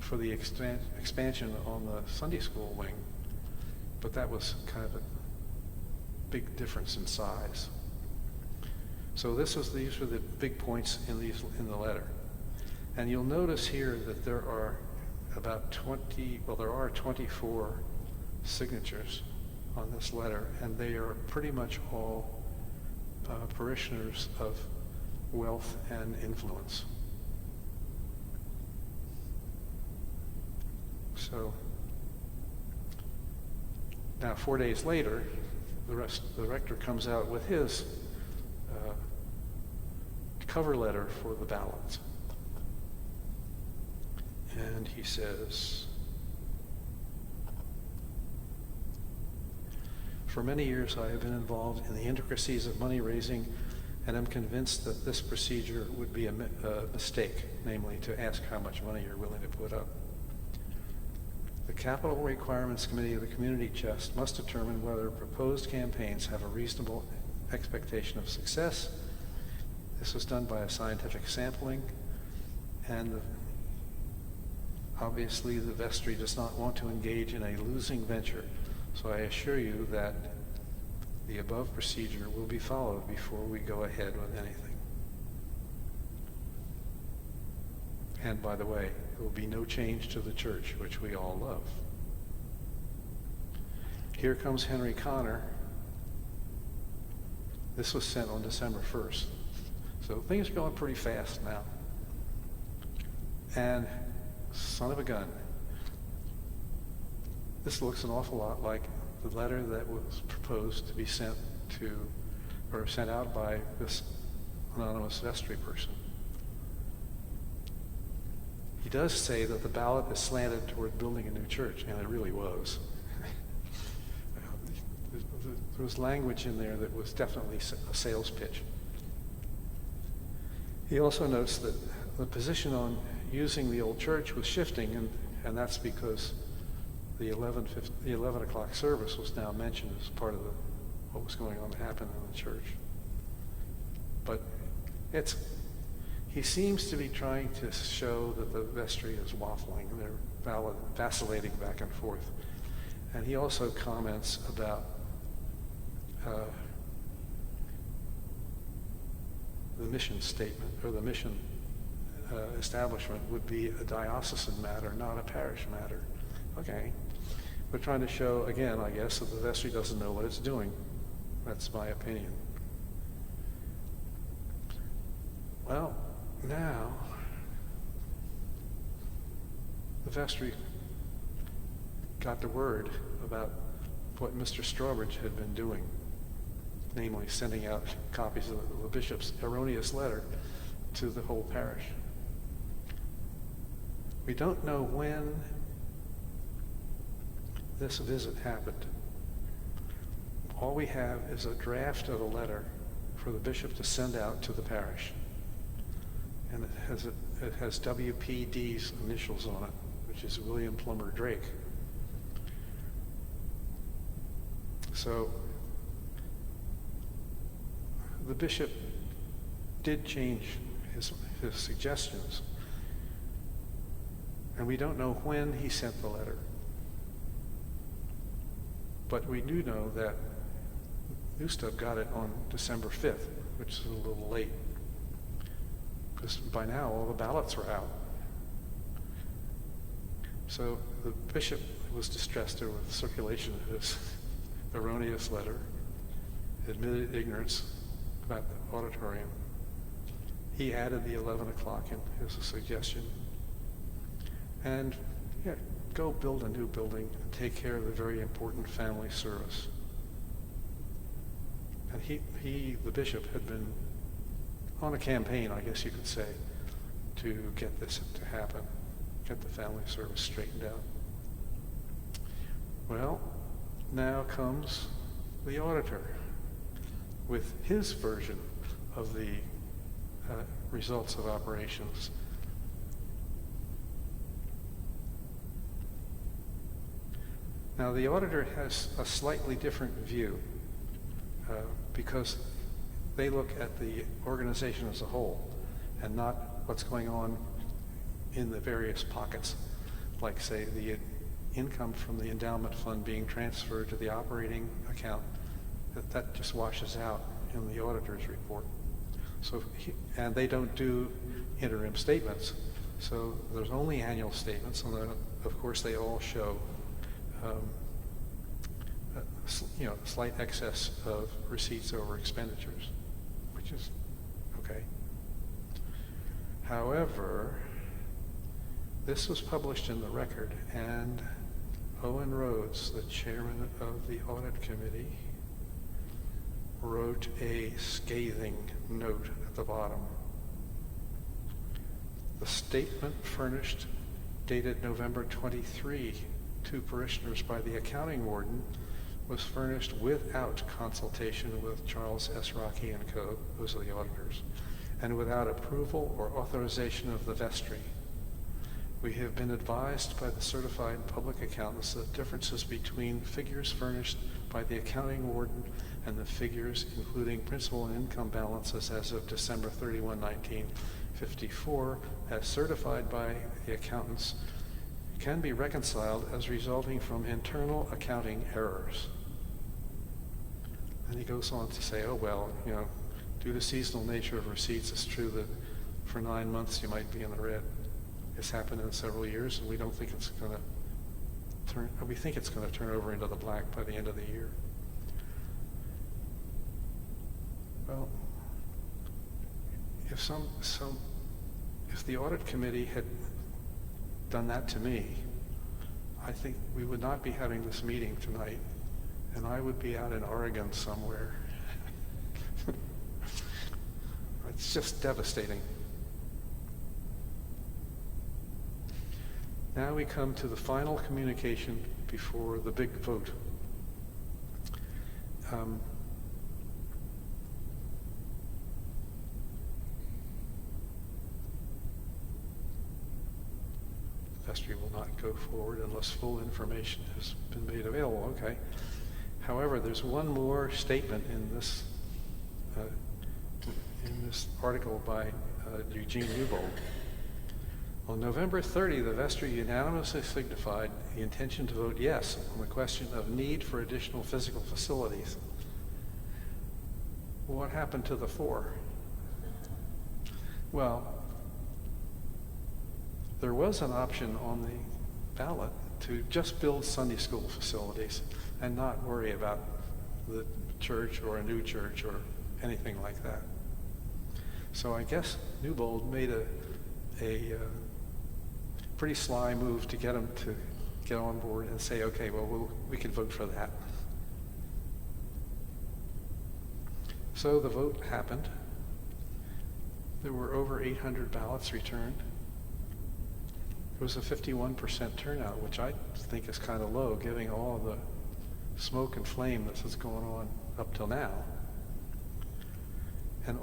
for the expansion on the Sunday school wing, but that was kind of a big difference in size. So these were the big points in the letter. And you'll notice here that there are about 24 signatures on this letter, and they are pretty much all parishioners of wealth and influence. So now 4 days later, the rector comes out with his cover letter for the ballot. And he says, "For many years I have been involved in the intricacies of money raising and am convinced that this procedure would be a mistake, namely to ask how much money you're willing to put up. The Capital Requirements Committee of the Community Chest must determine whether proposed campaigns have a reasonable expectation of success. This was done by a scientific sampling, and obviously the vestry does not want to engage in a losing venture, so I assure you that the above procedure will be followed before we go ahead with anything. And by the way, there will be no change to the church, which we all love." Here comes Henry Connor. This was sent on December 1st. So things are going pretty fast now. And son of a gun, this looks an awful lot like the letter that was proposed to be sent out by this anonymous vestry person. He does say that the ballot is slanted toward building a new church, and it really was. There was language in there that was definitely a sales pitch. He also notes that the position on using the old church was shifting, and that's because the 11 o'clock service was now mentioned as part of what was going on to happen in the church. But he seems to be trying to show that the vestry is waffling. They're vacillating back and forth. And he also comments about the mission statement, or the mission establishment would be a diocesan matter, not a parish matter. Okay. We're trying to show, again, I guess, that the vestry doesn't know what it's doing. That's my opinion. Well, now, the vestry got the word about what Mr. Strawbridge had been doing, namely sending out copies of the bishop's erroneous letter to the whole parish. We don't know when this visit happened. All we have is a draft of a letter for the bishop to send out to the parish. And it has WPD's initials on it, which is William Plummer Drake. So the bishop did change his suggestions, and we don't know when he sent the letter. But we do know that Newstub got it on December 5th, which is a little late, because by now all the ballots were out. So the bishop was distressed over the circulation of his erroneous letter, admitted ignorance about the auditorium. He added the 11 o'clock in his suggestion. And go build a new building and take care of the very important family service. And he, the bishop, had been on a campaign, I guess you could say, to get this to happen, get the family service straightened out. Well, now comes the auditor with his version of the results of operations. Now, the auditor has a slightly different view because they look at the organization as a whole and not what's going on in the various pockets, like, say, the income from the endowment fund being transferred to the operating account. That just washes out in the auditor's report. So, and they don't do interim statements. So there's only annual statements, and then, of course, they all show slight excess of receipts over expenditures, which is okay. However, this was published in the record, and Owen Rhodes, the chairman of the audit committee, wrote a scathing note at the bottom. The statement furnished, dated November 23 to parishioners by the accounting warden, was furnished without consultation with Charles S. Rocky and Co., those are the auditors, and without approval or authorization of the vestry. We have been advised by the certified public accountants that differences between figures furnished by the accounting warden and the figures including principal and income balances as of December 31, 1954, as certified by the accountants, can be reconciled as resulting from internal accounting errors. And he goes on to say, oh, well, due to seasonal nature of receipts, it's true that for 9 months you might be in the red. It's happened in several years, and we don't think it's going to turn, we think it's going to turn over into the black by the end of the year. Well, if the audit committee had done that to me, I think we would not be having this meeting tonight, and I would be out in Oregon somewhere. It's just devastating. Now we come to the final communication before the big vote. Vestry will not go forward unless full information has been made available. Okay. However, there's one more statement in this article by Eugene Newbold. On November 30, the vestry unanimously signified the intention to vote yes on the question of need for additional physical facilities. What happened to the 4? Well, there was an option on the ballot to just build Sunday school facilities and not worry about the church or a new church or anything like that. So I guess Newbold made a pretty sly move to get him to get on board and say, okay, well, we can vote for that. So the vote happened. There were over 800 ballots returned. It was a 51% turnout, which I think is kind of low, given all the smoke and flame that's what's going on up till now. And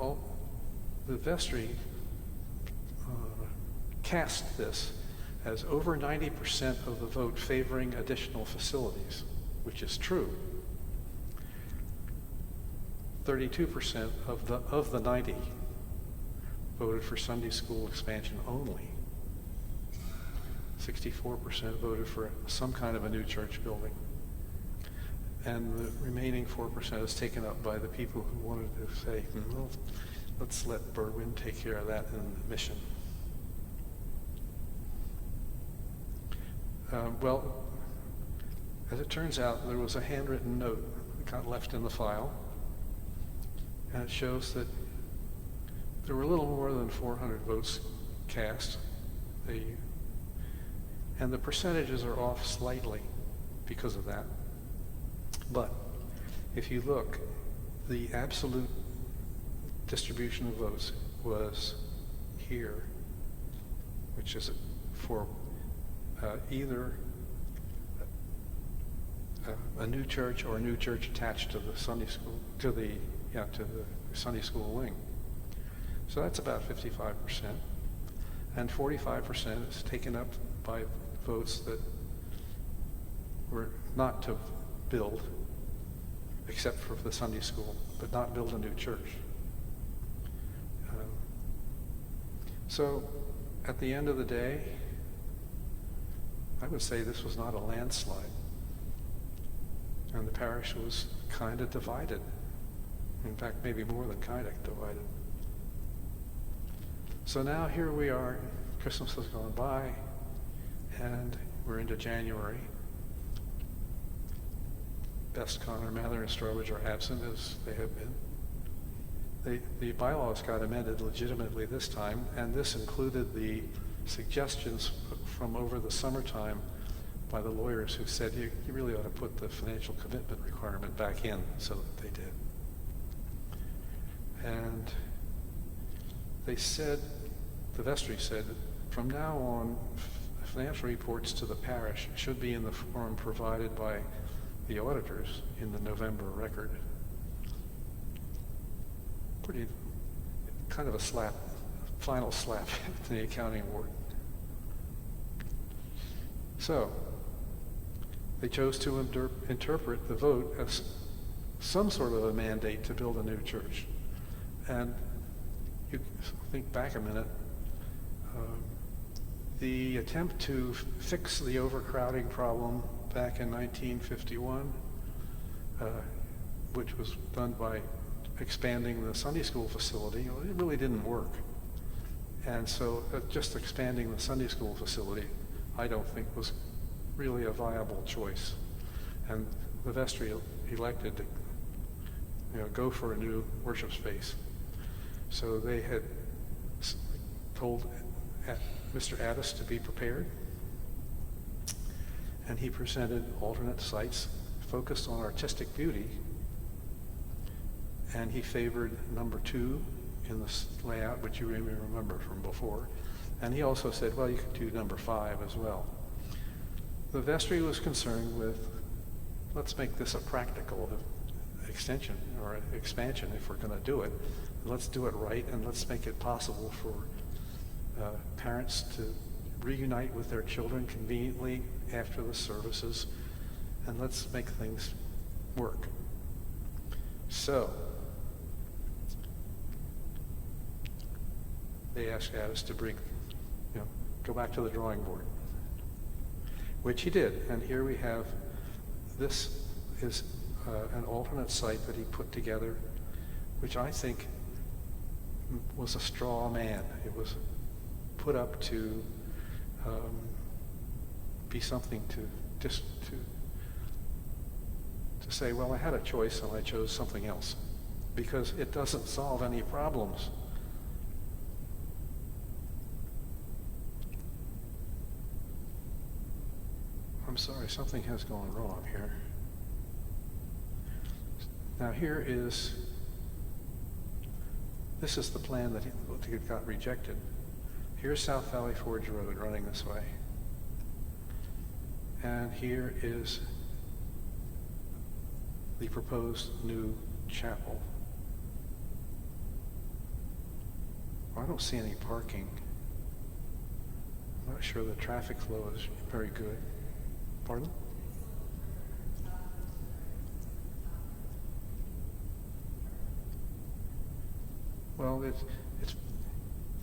the vestry cast this as over 90% of the vote favoring additional facilities, which is true. 32% of the 90 voted for Sunday school expansion only. 64% voted for some kind of a new church building. And the remaining 4% is taken up by the people who wanted to say, well, let's let Berwyn take care of that in the mission. Well, as it turns out, there was a handwritten note that got left in the file, and it shows that there were a little more than 400 votes cast. And the percentages are off slightly because of that. But if you look, the absolute distribution of votes was here, which is for either a new church or a new church attached to the Sunday school, to the Sunday school wing. So that's about 55%. And 45% is taken up by votes that were not to build, except for the Sunday school, but not build a new church. So at the end of the day, I would say this was not a landslide. And the parish was kind of divided. In fact, maybe more than kind of divided. So now here we are, Christmas has gone by, and we're into January. Best, Connor, Mather, and Strobridge are absent, as they have been. The bylaws got amended legitimately this time, and this included the suggestions from over the summertime by the lawyers who said you really ought to put the financial commitment requirement back in, so that they did. And they said, the vestry said, from now on, financial reports to the parish should be in the form provided by the auditors in the November record. Pretty, kind of a slap, final slap to the accounting board. So, they chose to interpret the vote as some sort of a mandate to build a new church. And you think back a minute, the attempt to fix the overcrowding problem back in 1951, which was done by expanding the Sunday school facility, it really didn't work. And so just expanding the Sunday school facility, I don't think was really a viable choice. And the vestry elected to go for a new worship space. So they had told Mr. Addis to be prepared, and he presented alternate sites focused on artistic beauty, and he favored number 2 in the layout, which you may remember from before, and he also said, well, you could do number 5 as well. The vestry was concerned with, let's make this a practical extension or expansion if we're going to do it. Let's do it right, and let's make it possible for parents to reunite with their children conveniently after the services, and let's make things work. So, they asked Addis to go back to the drawing board, which he did. And here we have, this is an alternate site that he put together, which I think was a straw man. It was put up to be something to say, well, I had a choice and I chose something else, because it doesn't solve any problems. I'm sorry, something has gone wrong here. Now this is the plan that got rejected. Here's South Valley Forge Road running this way. And here is the proposed new chapel. I don't see any parking. I'm not sure the traffic flow is very good. Pardon? Well,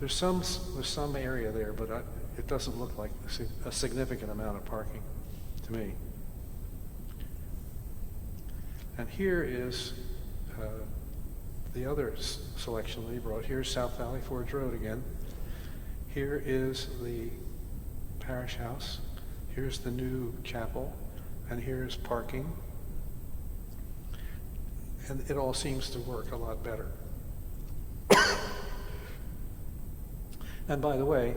there's some area there, but it doesn't look like a significant amount of parking to me. And here is the other selection that he brought. Here's South Valley Forge Road again. Here is the parish house. Here's the new chapel, and here's parking. And it all seems to work a lot better. And by the way,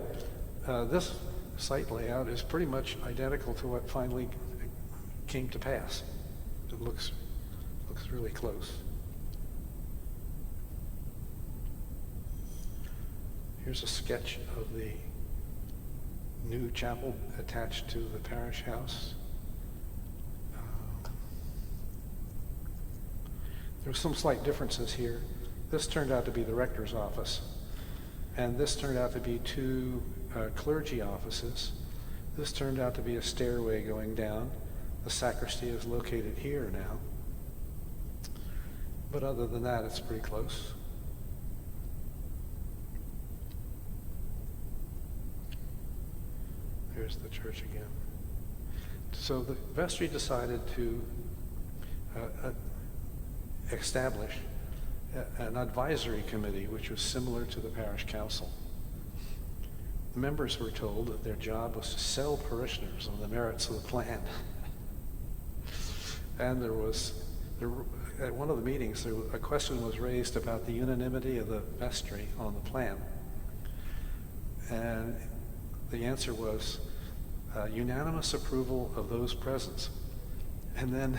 this site layout is pretty much identical to what finally came to pass. It looks really close. Here's a sketch of the new chapel attached to the parish house. There's some slight differences here. This turned out to be the rector's office, And this turned out to be two clergy offices. This turned out to be a stairway going down. The sacristy is located here now. But other than that, it's pretty close. There's the church again. So the vestry decided to establish an advisory committee, which was similar to the parish council. The members were told that their job was to sell parishioners on the merits of the plan. And at one of the meetings, a question was raised about the unanimity of the vestry on the plan. And the answer was unanimous approval of those present. And then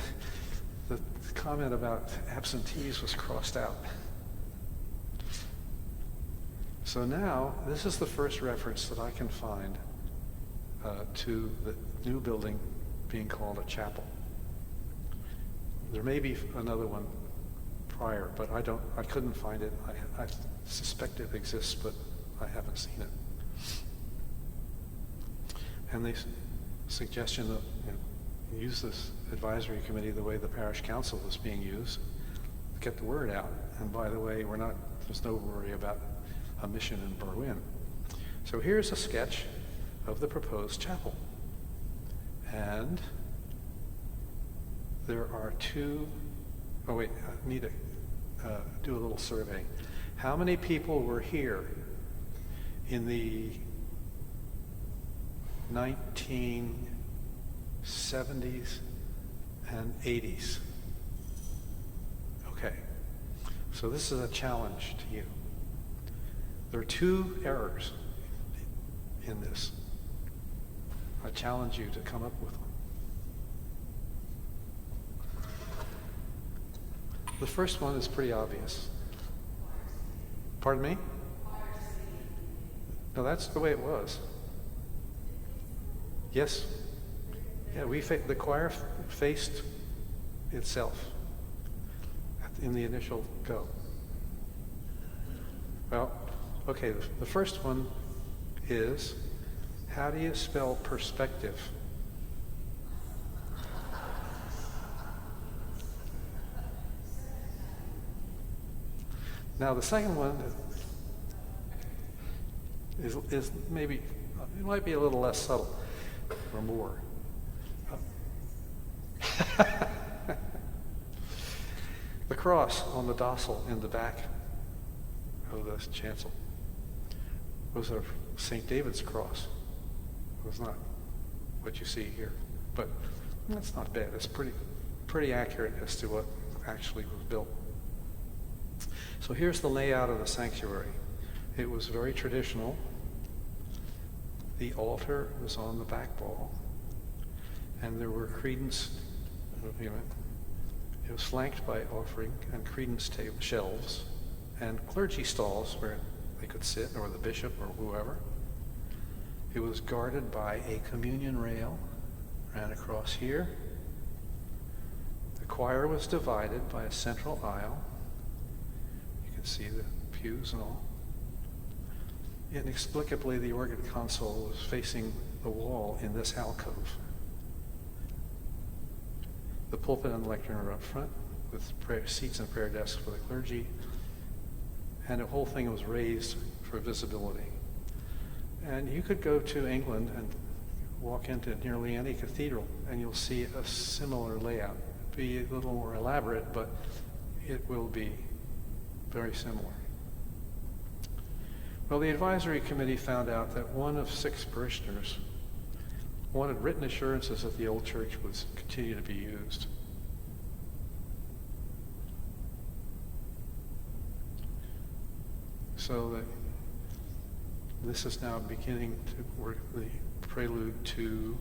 the comment about absentees was crossed out. So now, this is the first reference that I can find to the new building being called a chapel. There may be another one prior, but I couldn't find it. I suspect it exists, but I haven't seen it. And the suggestion that use this advisory committee the way the parish council was being used, get the word out. And by the way, there's no worry about a mission in Berlin. So here's a sketch of the proposed chapel. And there are I need to do a little survey. How many people were here in the 1970s and 80s? Okay, so this is a challenge to you. There are two errors in this. I challenge you to come up with them. The first one is pretty obvious. Pardon me? No, that's the way it was. Yes. Yeah, the choir faced itself in the initial go. Well, okay, the first one is, how do you spell perspective? Now the second one is maybe, it might be a little less subtle or more. The cross on the dossal in the back of the chancel was a St. David's cross. It was not what you see here, but that's not bad. It's pretty accurate as to what actually was built. So here's the layout of the sanctuary. It was very traditional. The altar was on the back wall, and there were credence. It was flanked by offering and credence shelves, and clergy stalls where they could sit, or the bishop, or whoever. It was guarded by a communion rail, ran across here. The choir was divided by a central aisle. You can see the pews and all. Inexplicably, the organ console was facing the wall in this alcove. The pulpit and lectern are up front, with seats and prayer desks for the clergy, and the whole thing was raised for visibility. And you could go to England and walk into nearly any cathedral, and you'll see a similar layout. It'll be a little more elaborate, but it will be very similar. Well, the advisory committee found out that one of 6 parishioners wanted written assurances that the old church would continue to be used. So this is now beginning to work the prelude to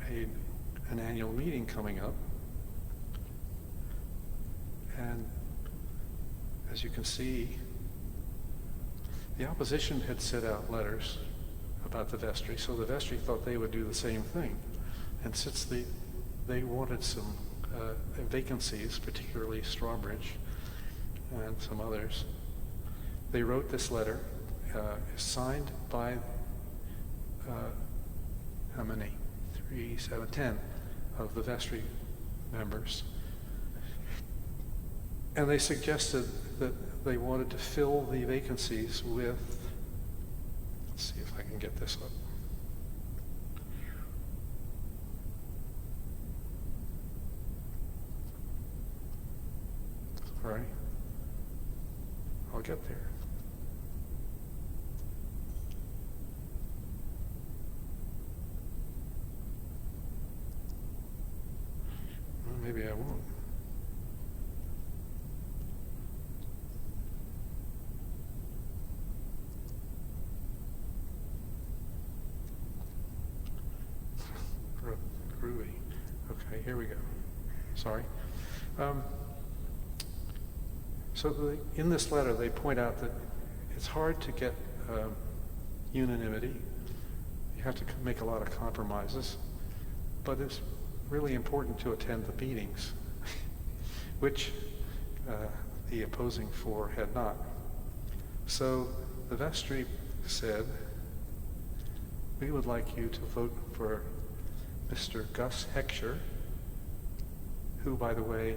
an annual meeting coming up. And as you can see, the opposition had sent out letters about the vestry, so the vestry thought they would do the same thing. And since they wanted some vacancies, particularly Strawbridge and some others, they wrote this letter, signed by, how many? 3, 7, 10 of the vestry members. And they suggested that they wanted to fill the vacancies with, let's see if I can get this up. All right, I'll get there. Well, maybe I won't. Groovy. Okay, here we go. Sorry. So in this letter, they point out that it's hard to get unanimity. You have to make a lot of compromises, but it's really important to attend the meetings, which the opposing four had not. So the vestry said, we would like you to vote for Mr. Gus Heckscher, who, by the way,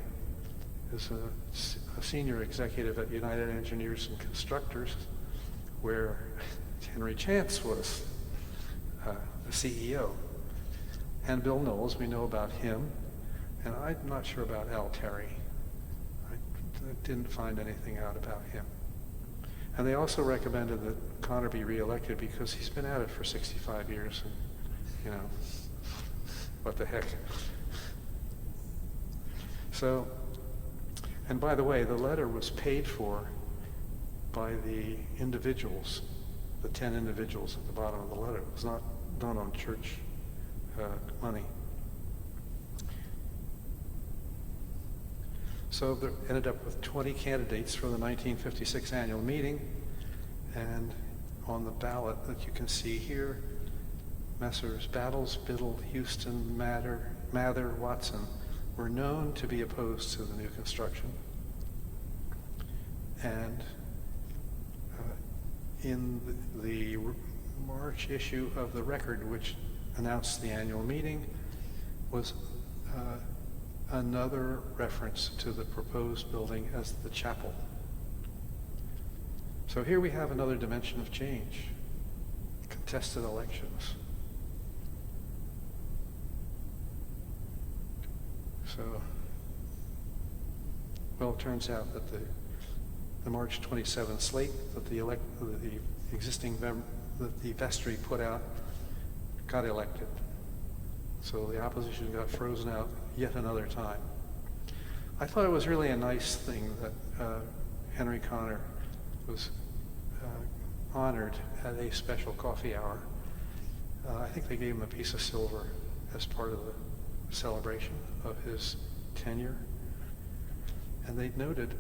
is a senior executive at United Engineers and Constructors, where Henry Chance was the CEO. And Bill Knowles, we know about him, and I'm not sure about Al Terry. I didn't find anything out about him. And they also recommended that Connor be reelected because he's been at it for 65 years, and, you know, what the heck. So, and by the way, the letter was paid for by the individuals, the 10 individuals at the bottom of the letter. It was not done on church money. So they ended up with 20 candidates for the 1956 annual meeting, and on the ballot that you can see here, Messrs. Battles, Biddle, Houston, Mather, Watson were known to be opposed to the new construction. And in the March issue of the Record, which announced the annual meeting, was another reference to the proposed building as the chapel. So here we have another dimension of change, contested elections. So, well, it turns out that the March 27th slate that the vestry put out got elected. So the opposition got frozen out yet another time. I thought it was really a nice thing that Henry Connor was honored at a special coffee hour. I think they gave him a piece of silver as part of the celebration of his tenure. And they noted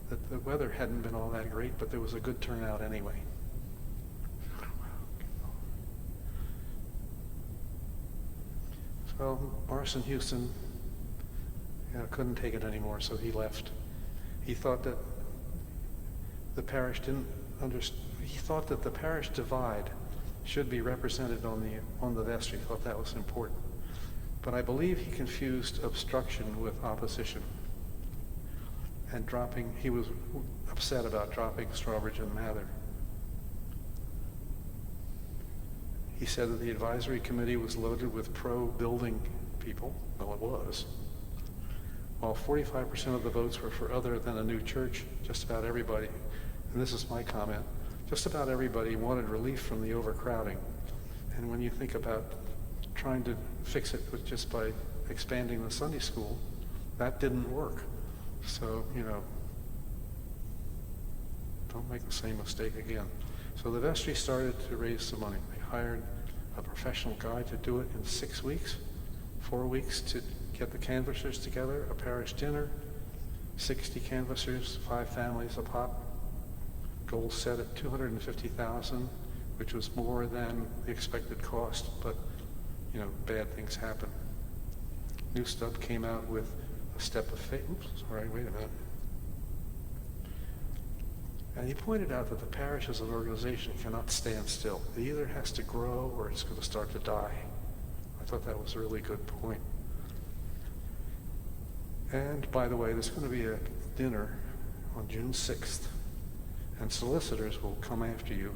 that the weather hadn't been all that great, but there was a good turnout anyway. So Morrison Houston couldn't take it anymore, so he left. He thought that the parish he thought that the parish divide should be represented on the vestry. He thought that was important. But I believe he confused obstruction with opposition. And he was upset about dropping Strawbridge and Mather. He said that the advisory committee was loaded with pro-building people. Well, it was. While 45% of the votes were for other than a new church, just about everybody, and this is my comment, just about everybody wanted relief from the overcrowding. And when you think about trying to fix it just by expanding the Sunday school, that didn't work. So, don't make the same mistake again. So the vestry started to raise some money. They hired a professional guy to do it in 6 weeks, 4 weeks to get the canvassers together, a parish dinner, 60 canvassers, 5 families a pop. Goal set at $250,000, which was more than the expected cost, but bad things happen. New Stub came out with a step of faith. Oops, sorry, wait a minute. And he pointed out that the parish as an organization cannot stand still. It either has to grow or it's going to start to die. I thought that was a really good point. And by the way, there's going to be a dinner on June 6th, and solicitors will come after you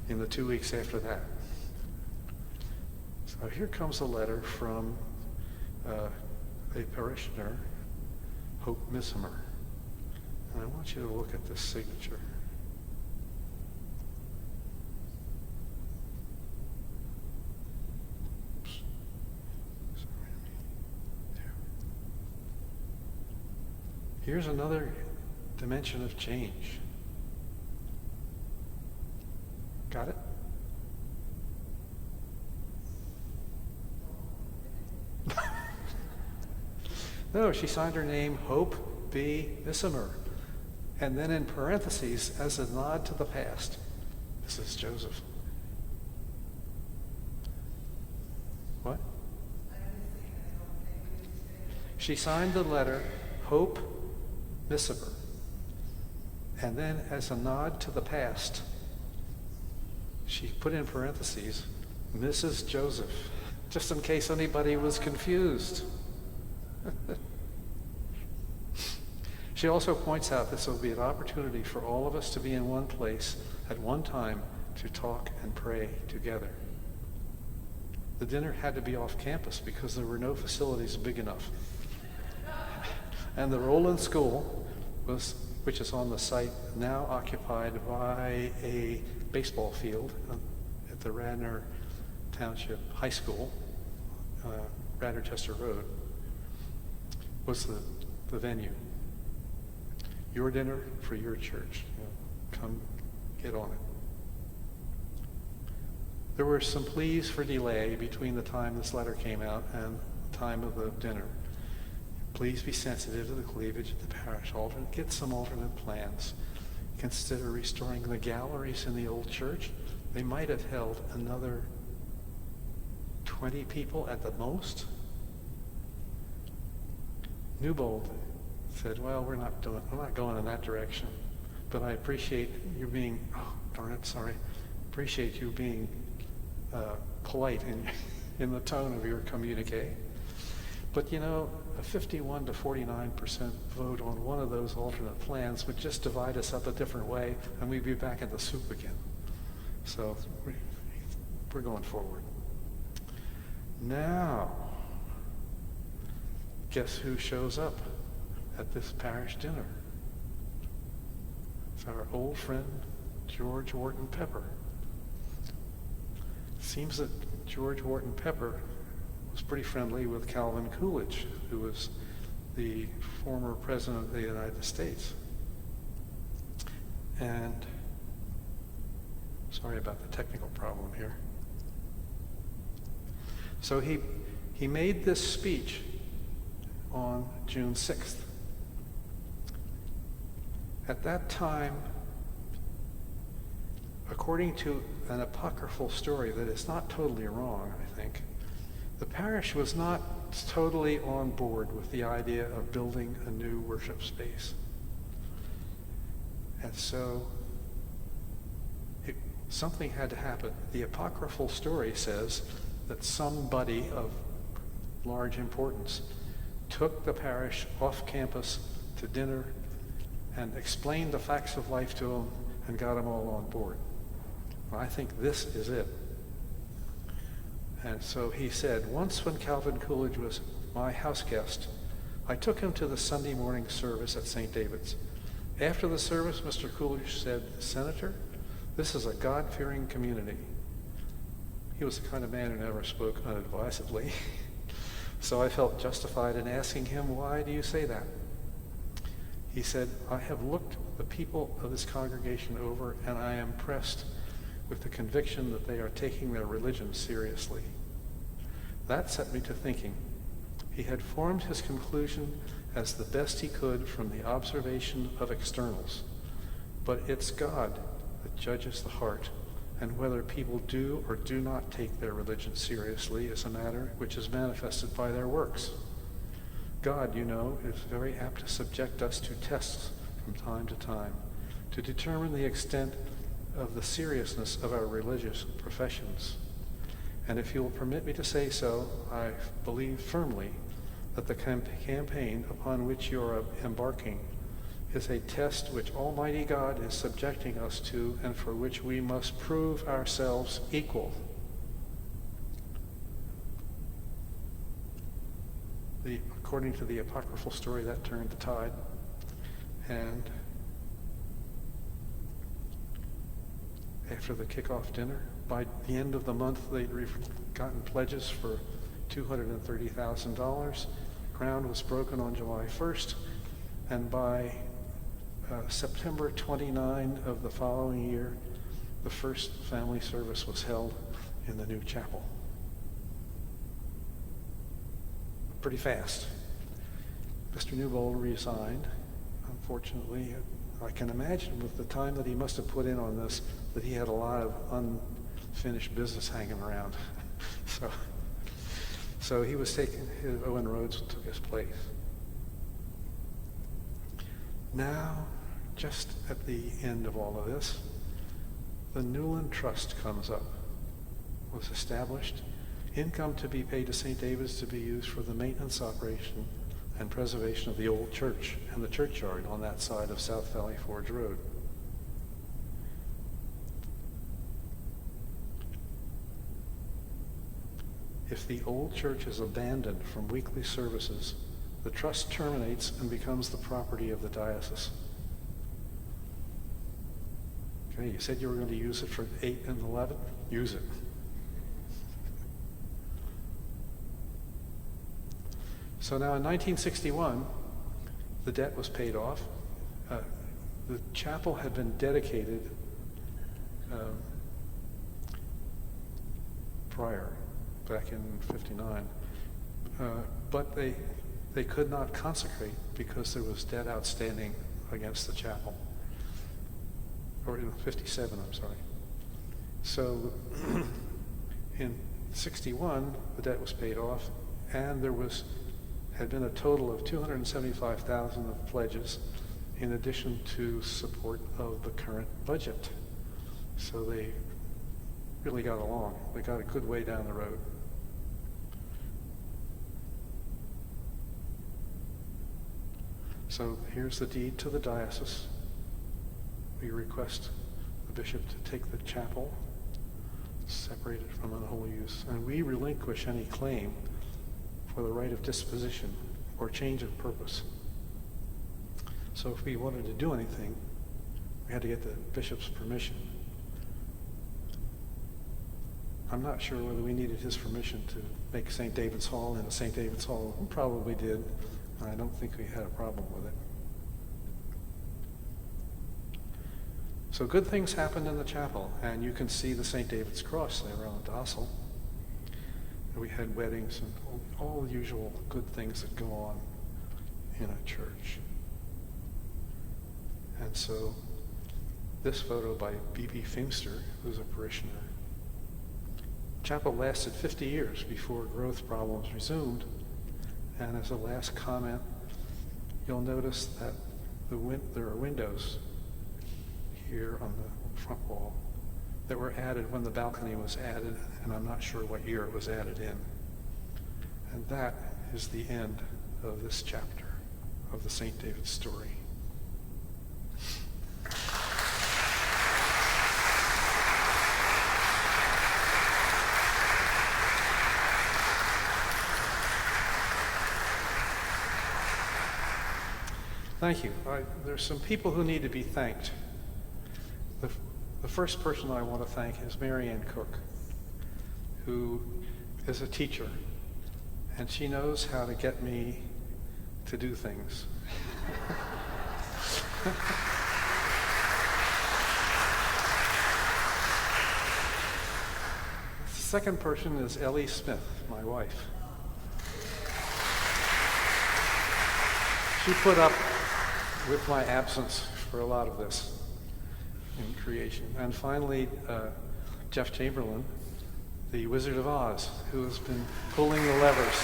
in the 2 weeks after that. So here comes a letter from a parishioner, Hope Missimer. And I want you to look at this signature. Oops. Sorry. There. Here's another dimension of change. Got it? No, she signed her name Hope B. Missimer. And then in parentheses, as a nod to the past, Mrs. Joseph. What? She signed the letter Hope Missimer. And then as a nod to the past, she put in parentheses, Mrs. Joseph, just in case anybody was confused. She also points out this will be an opportunity for all of us to be in one place at one time to talk and pray together. The dinner had to be off campus because there were no facilities big enough. And the Roland School, which is on the site, now occupied by a baseball field at the Radnor Township High School, Radnor Chester Road, was the venue. Your dinner for your church. Come get on it. There were some pleas for delay between the time this letter came out and the time of the dinner. Please be sensitive to the cleavage of the parish. Get some alternate plans. Consider restoring the galleries in the old church. They might have held another 20 people at the most. Newbold said, well, we're not going in that direction. But I appreciate you being, appreciate you being polite in the tone of your communique. But you know, a 51 to 49% vote on one of those alternate plans would just divide us up a different way, and we'd be back in the soup again. So we're going forward. Now, guess who shows up at this parish dinner? It's our old friend, George Wharton Pepper. It seems that George Wharton Pepper was pretty friendly with Calvin Coolidge, who was the former president of the United States. And sorry about the technical problem here. So he made this speech on June 6th. At that time, according to an apocryphal story that is not totally wrong, I think, the parish was not totally on board with the idea of building a new worship space. And so something had to happen. The apocryphal story says that somebody of large importance took the parish off campus to dinner and explained the facts of life to them and got them all on board. Well, I think this is it. And so he said, once when Calvin Coolidge was my house guest, I took him to the Sunday morning service at St. David's. After the service, Mr. Coolidge said, Senator, this is a God-fearing community. He was the kind of man who never spoke unadvisedly. So I felt justified in asking him, why do you say that? He said, I have looked the people of this congregation over, and I am impressed with the conviction that they are taking their religion seriously. That set me to thinking. He had formed his conclusion as the best he could from the observation of externals. But it's God that judges the heart, and whether people do or do not take their religion seriously is a matter which is manifested by their works. God, you know, is very apt to subject us to tests from time to time, to determine the extent of the seriousness of our religious professions. And if you'll permit me to say so, I believe firmly that the campaign upon which you're embarking is a test which Almighty God is subjecting us to and for which we must prove ourselves equal. According to the apocryphal story, that turned the tide. And after the kickoff dinner, by the end of the month, they'd gotten pledges for $230,000. Ground was broken on July 1st, and by September 29 of the following year, the first family service was held in the new chapel. Pretty fast. Mr. Newbold resigned. Unfortunately, I can imagine with the time that he must have put in on this, that he had a lot of unfinished business hanging around. So he was taken, Owen Rhodes took his place. Now, just at the end of all of this, the Newland Trust comes up, was established, income to be paid to St. David's to be used for the maintenance, operation, and preservation of the old church and the churchyard on that side of South Valley Forge Road. If the old church is abandoned from weekly services, the trust terminates and becomes the property of the diocese. Okay, you said you were going to use it for 8 and 11? Use it. So now in 1961, the debt was paid off. The chapel had been dedicated prior, back in 59, but they could not consecrate because there was debt outstanding against the chapel. Or in 57, I'm sorry. So in 61, the debt was paid off, and there had been a total of $275,000 of pledges in addition to support of the current budget. So they really got along. They got a good way down the road. So here's the deed to the diocese. We request the bishop to take the chapel, separate it from unholy use, and we relinquish any claim for the right of disposition or change of purpose. So if we wanted to do anything, we had to get the bishop's permission. I'm not sure whether we needed his permission to make St. David's Hall into St. David's Hall. We probably did. I don't think we had a problem with it. So good things happened in the chapel, and you can see the St. David's cross there on the dossal. And we had weddings and all the usual good things that go on in a church. And so this photo by B.B. Feimster, who's a parishioner. Chapel lasted 50 years before growth problems resumed. And as a last comment, you'll notice that there are windows here on the front wall that were added when the balcony was added, and I'm not sure what year it was added in. And that is the end of this chapter of the St. David story. Thank you. There's some people who need to be thanked. The first person I want to thank is Mary Ann Cook, who is a teacher, and she knows how to get me to do things. The second person is Ellie Smith, my wife. She put up with my absence for a lot of this in creation. And finally, Jeff Chamberlain, the Wizard of Oz, who has been pulling the levers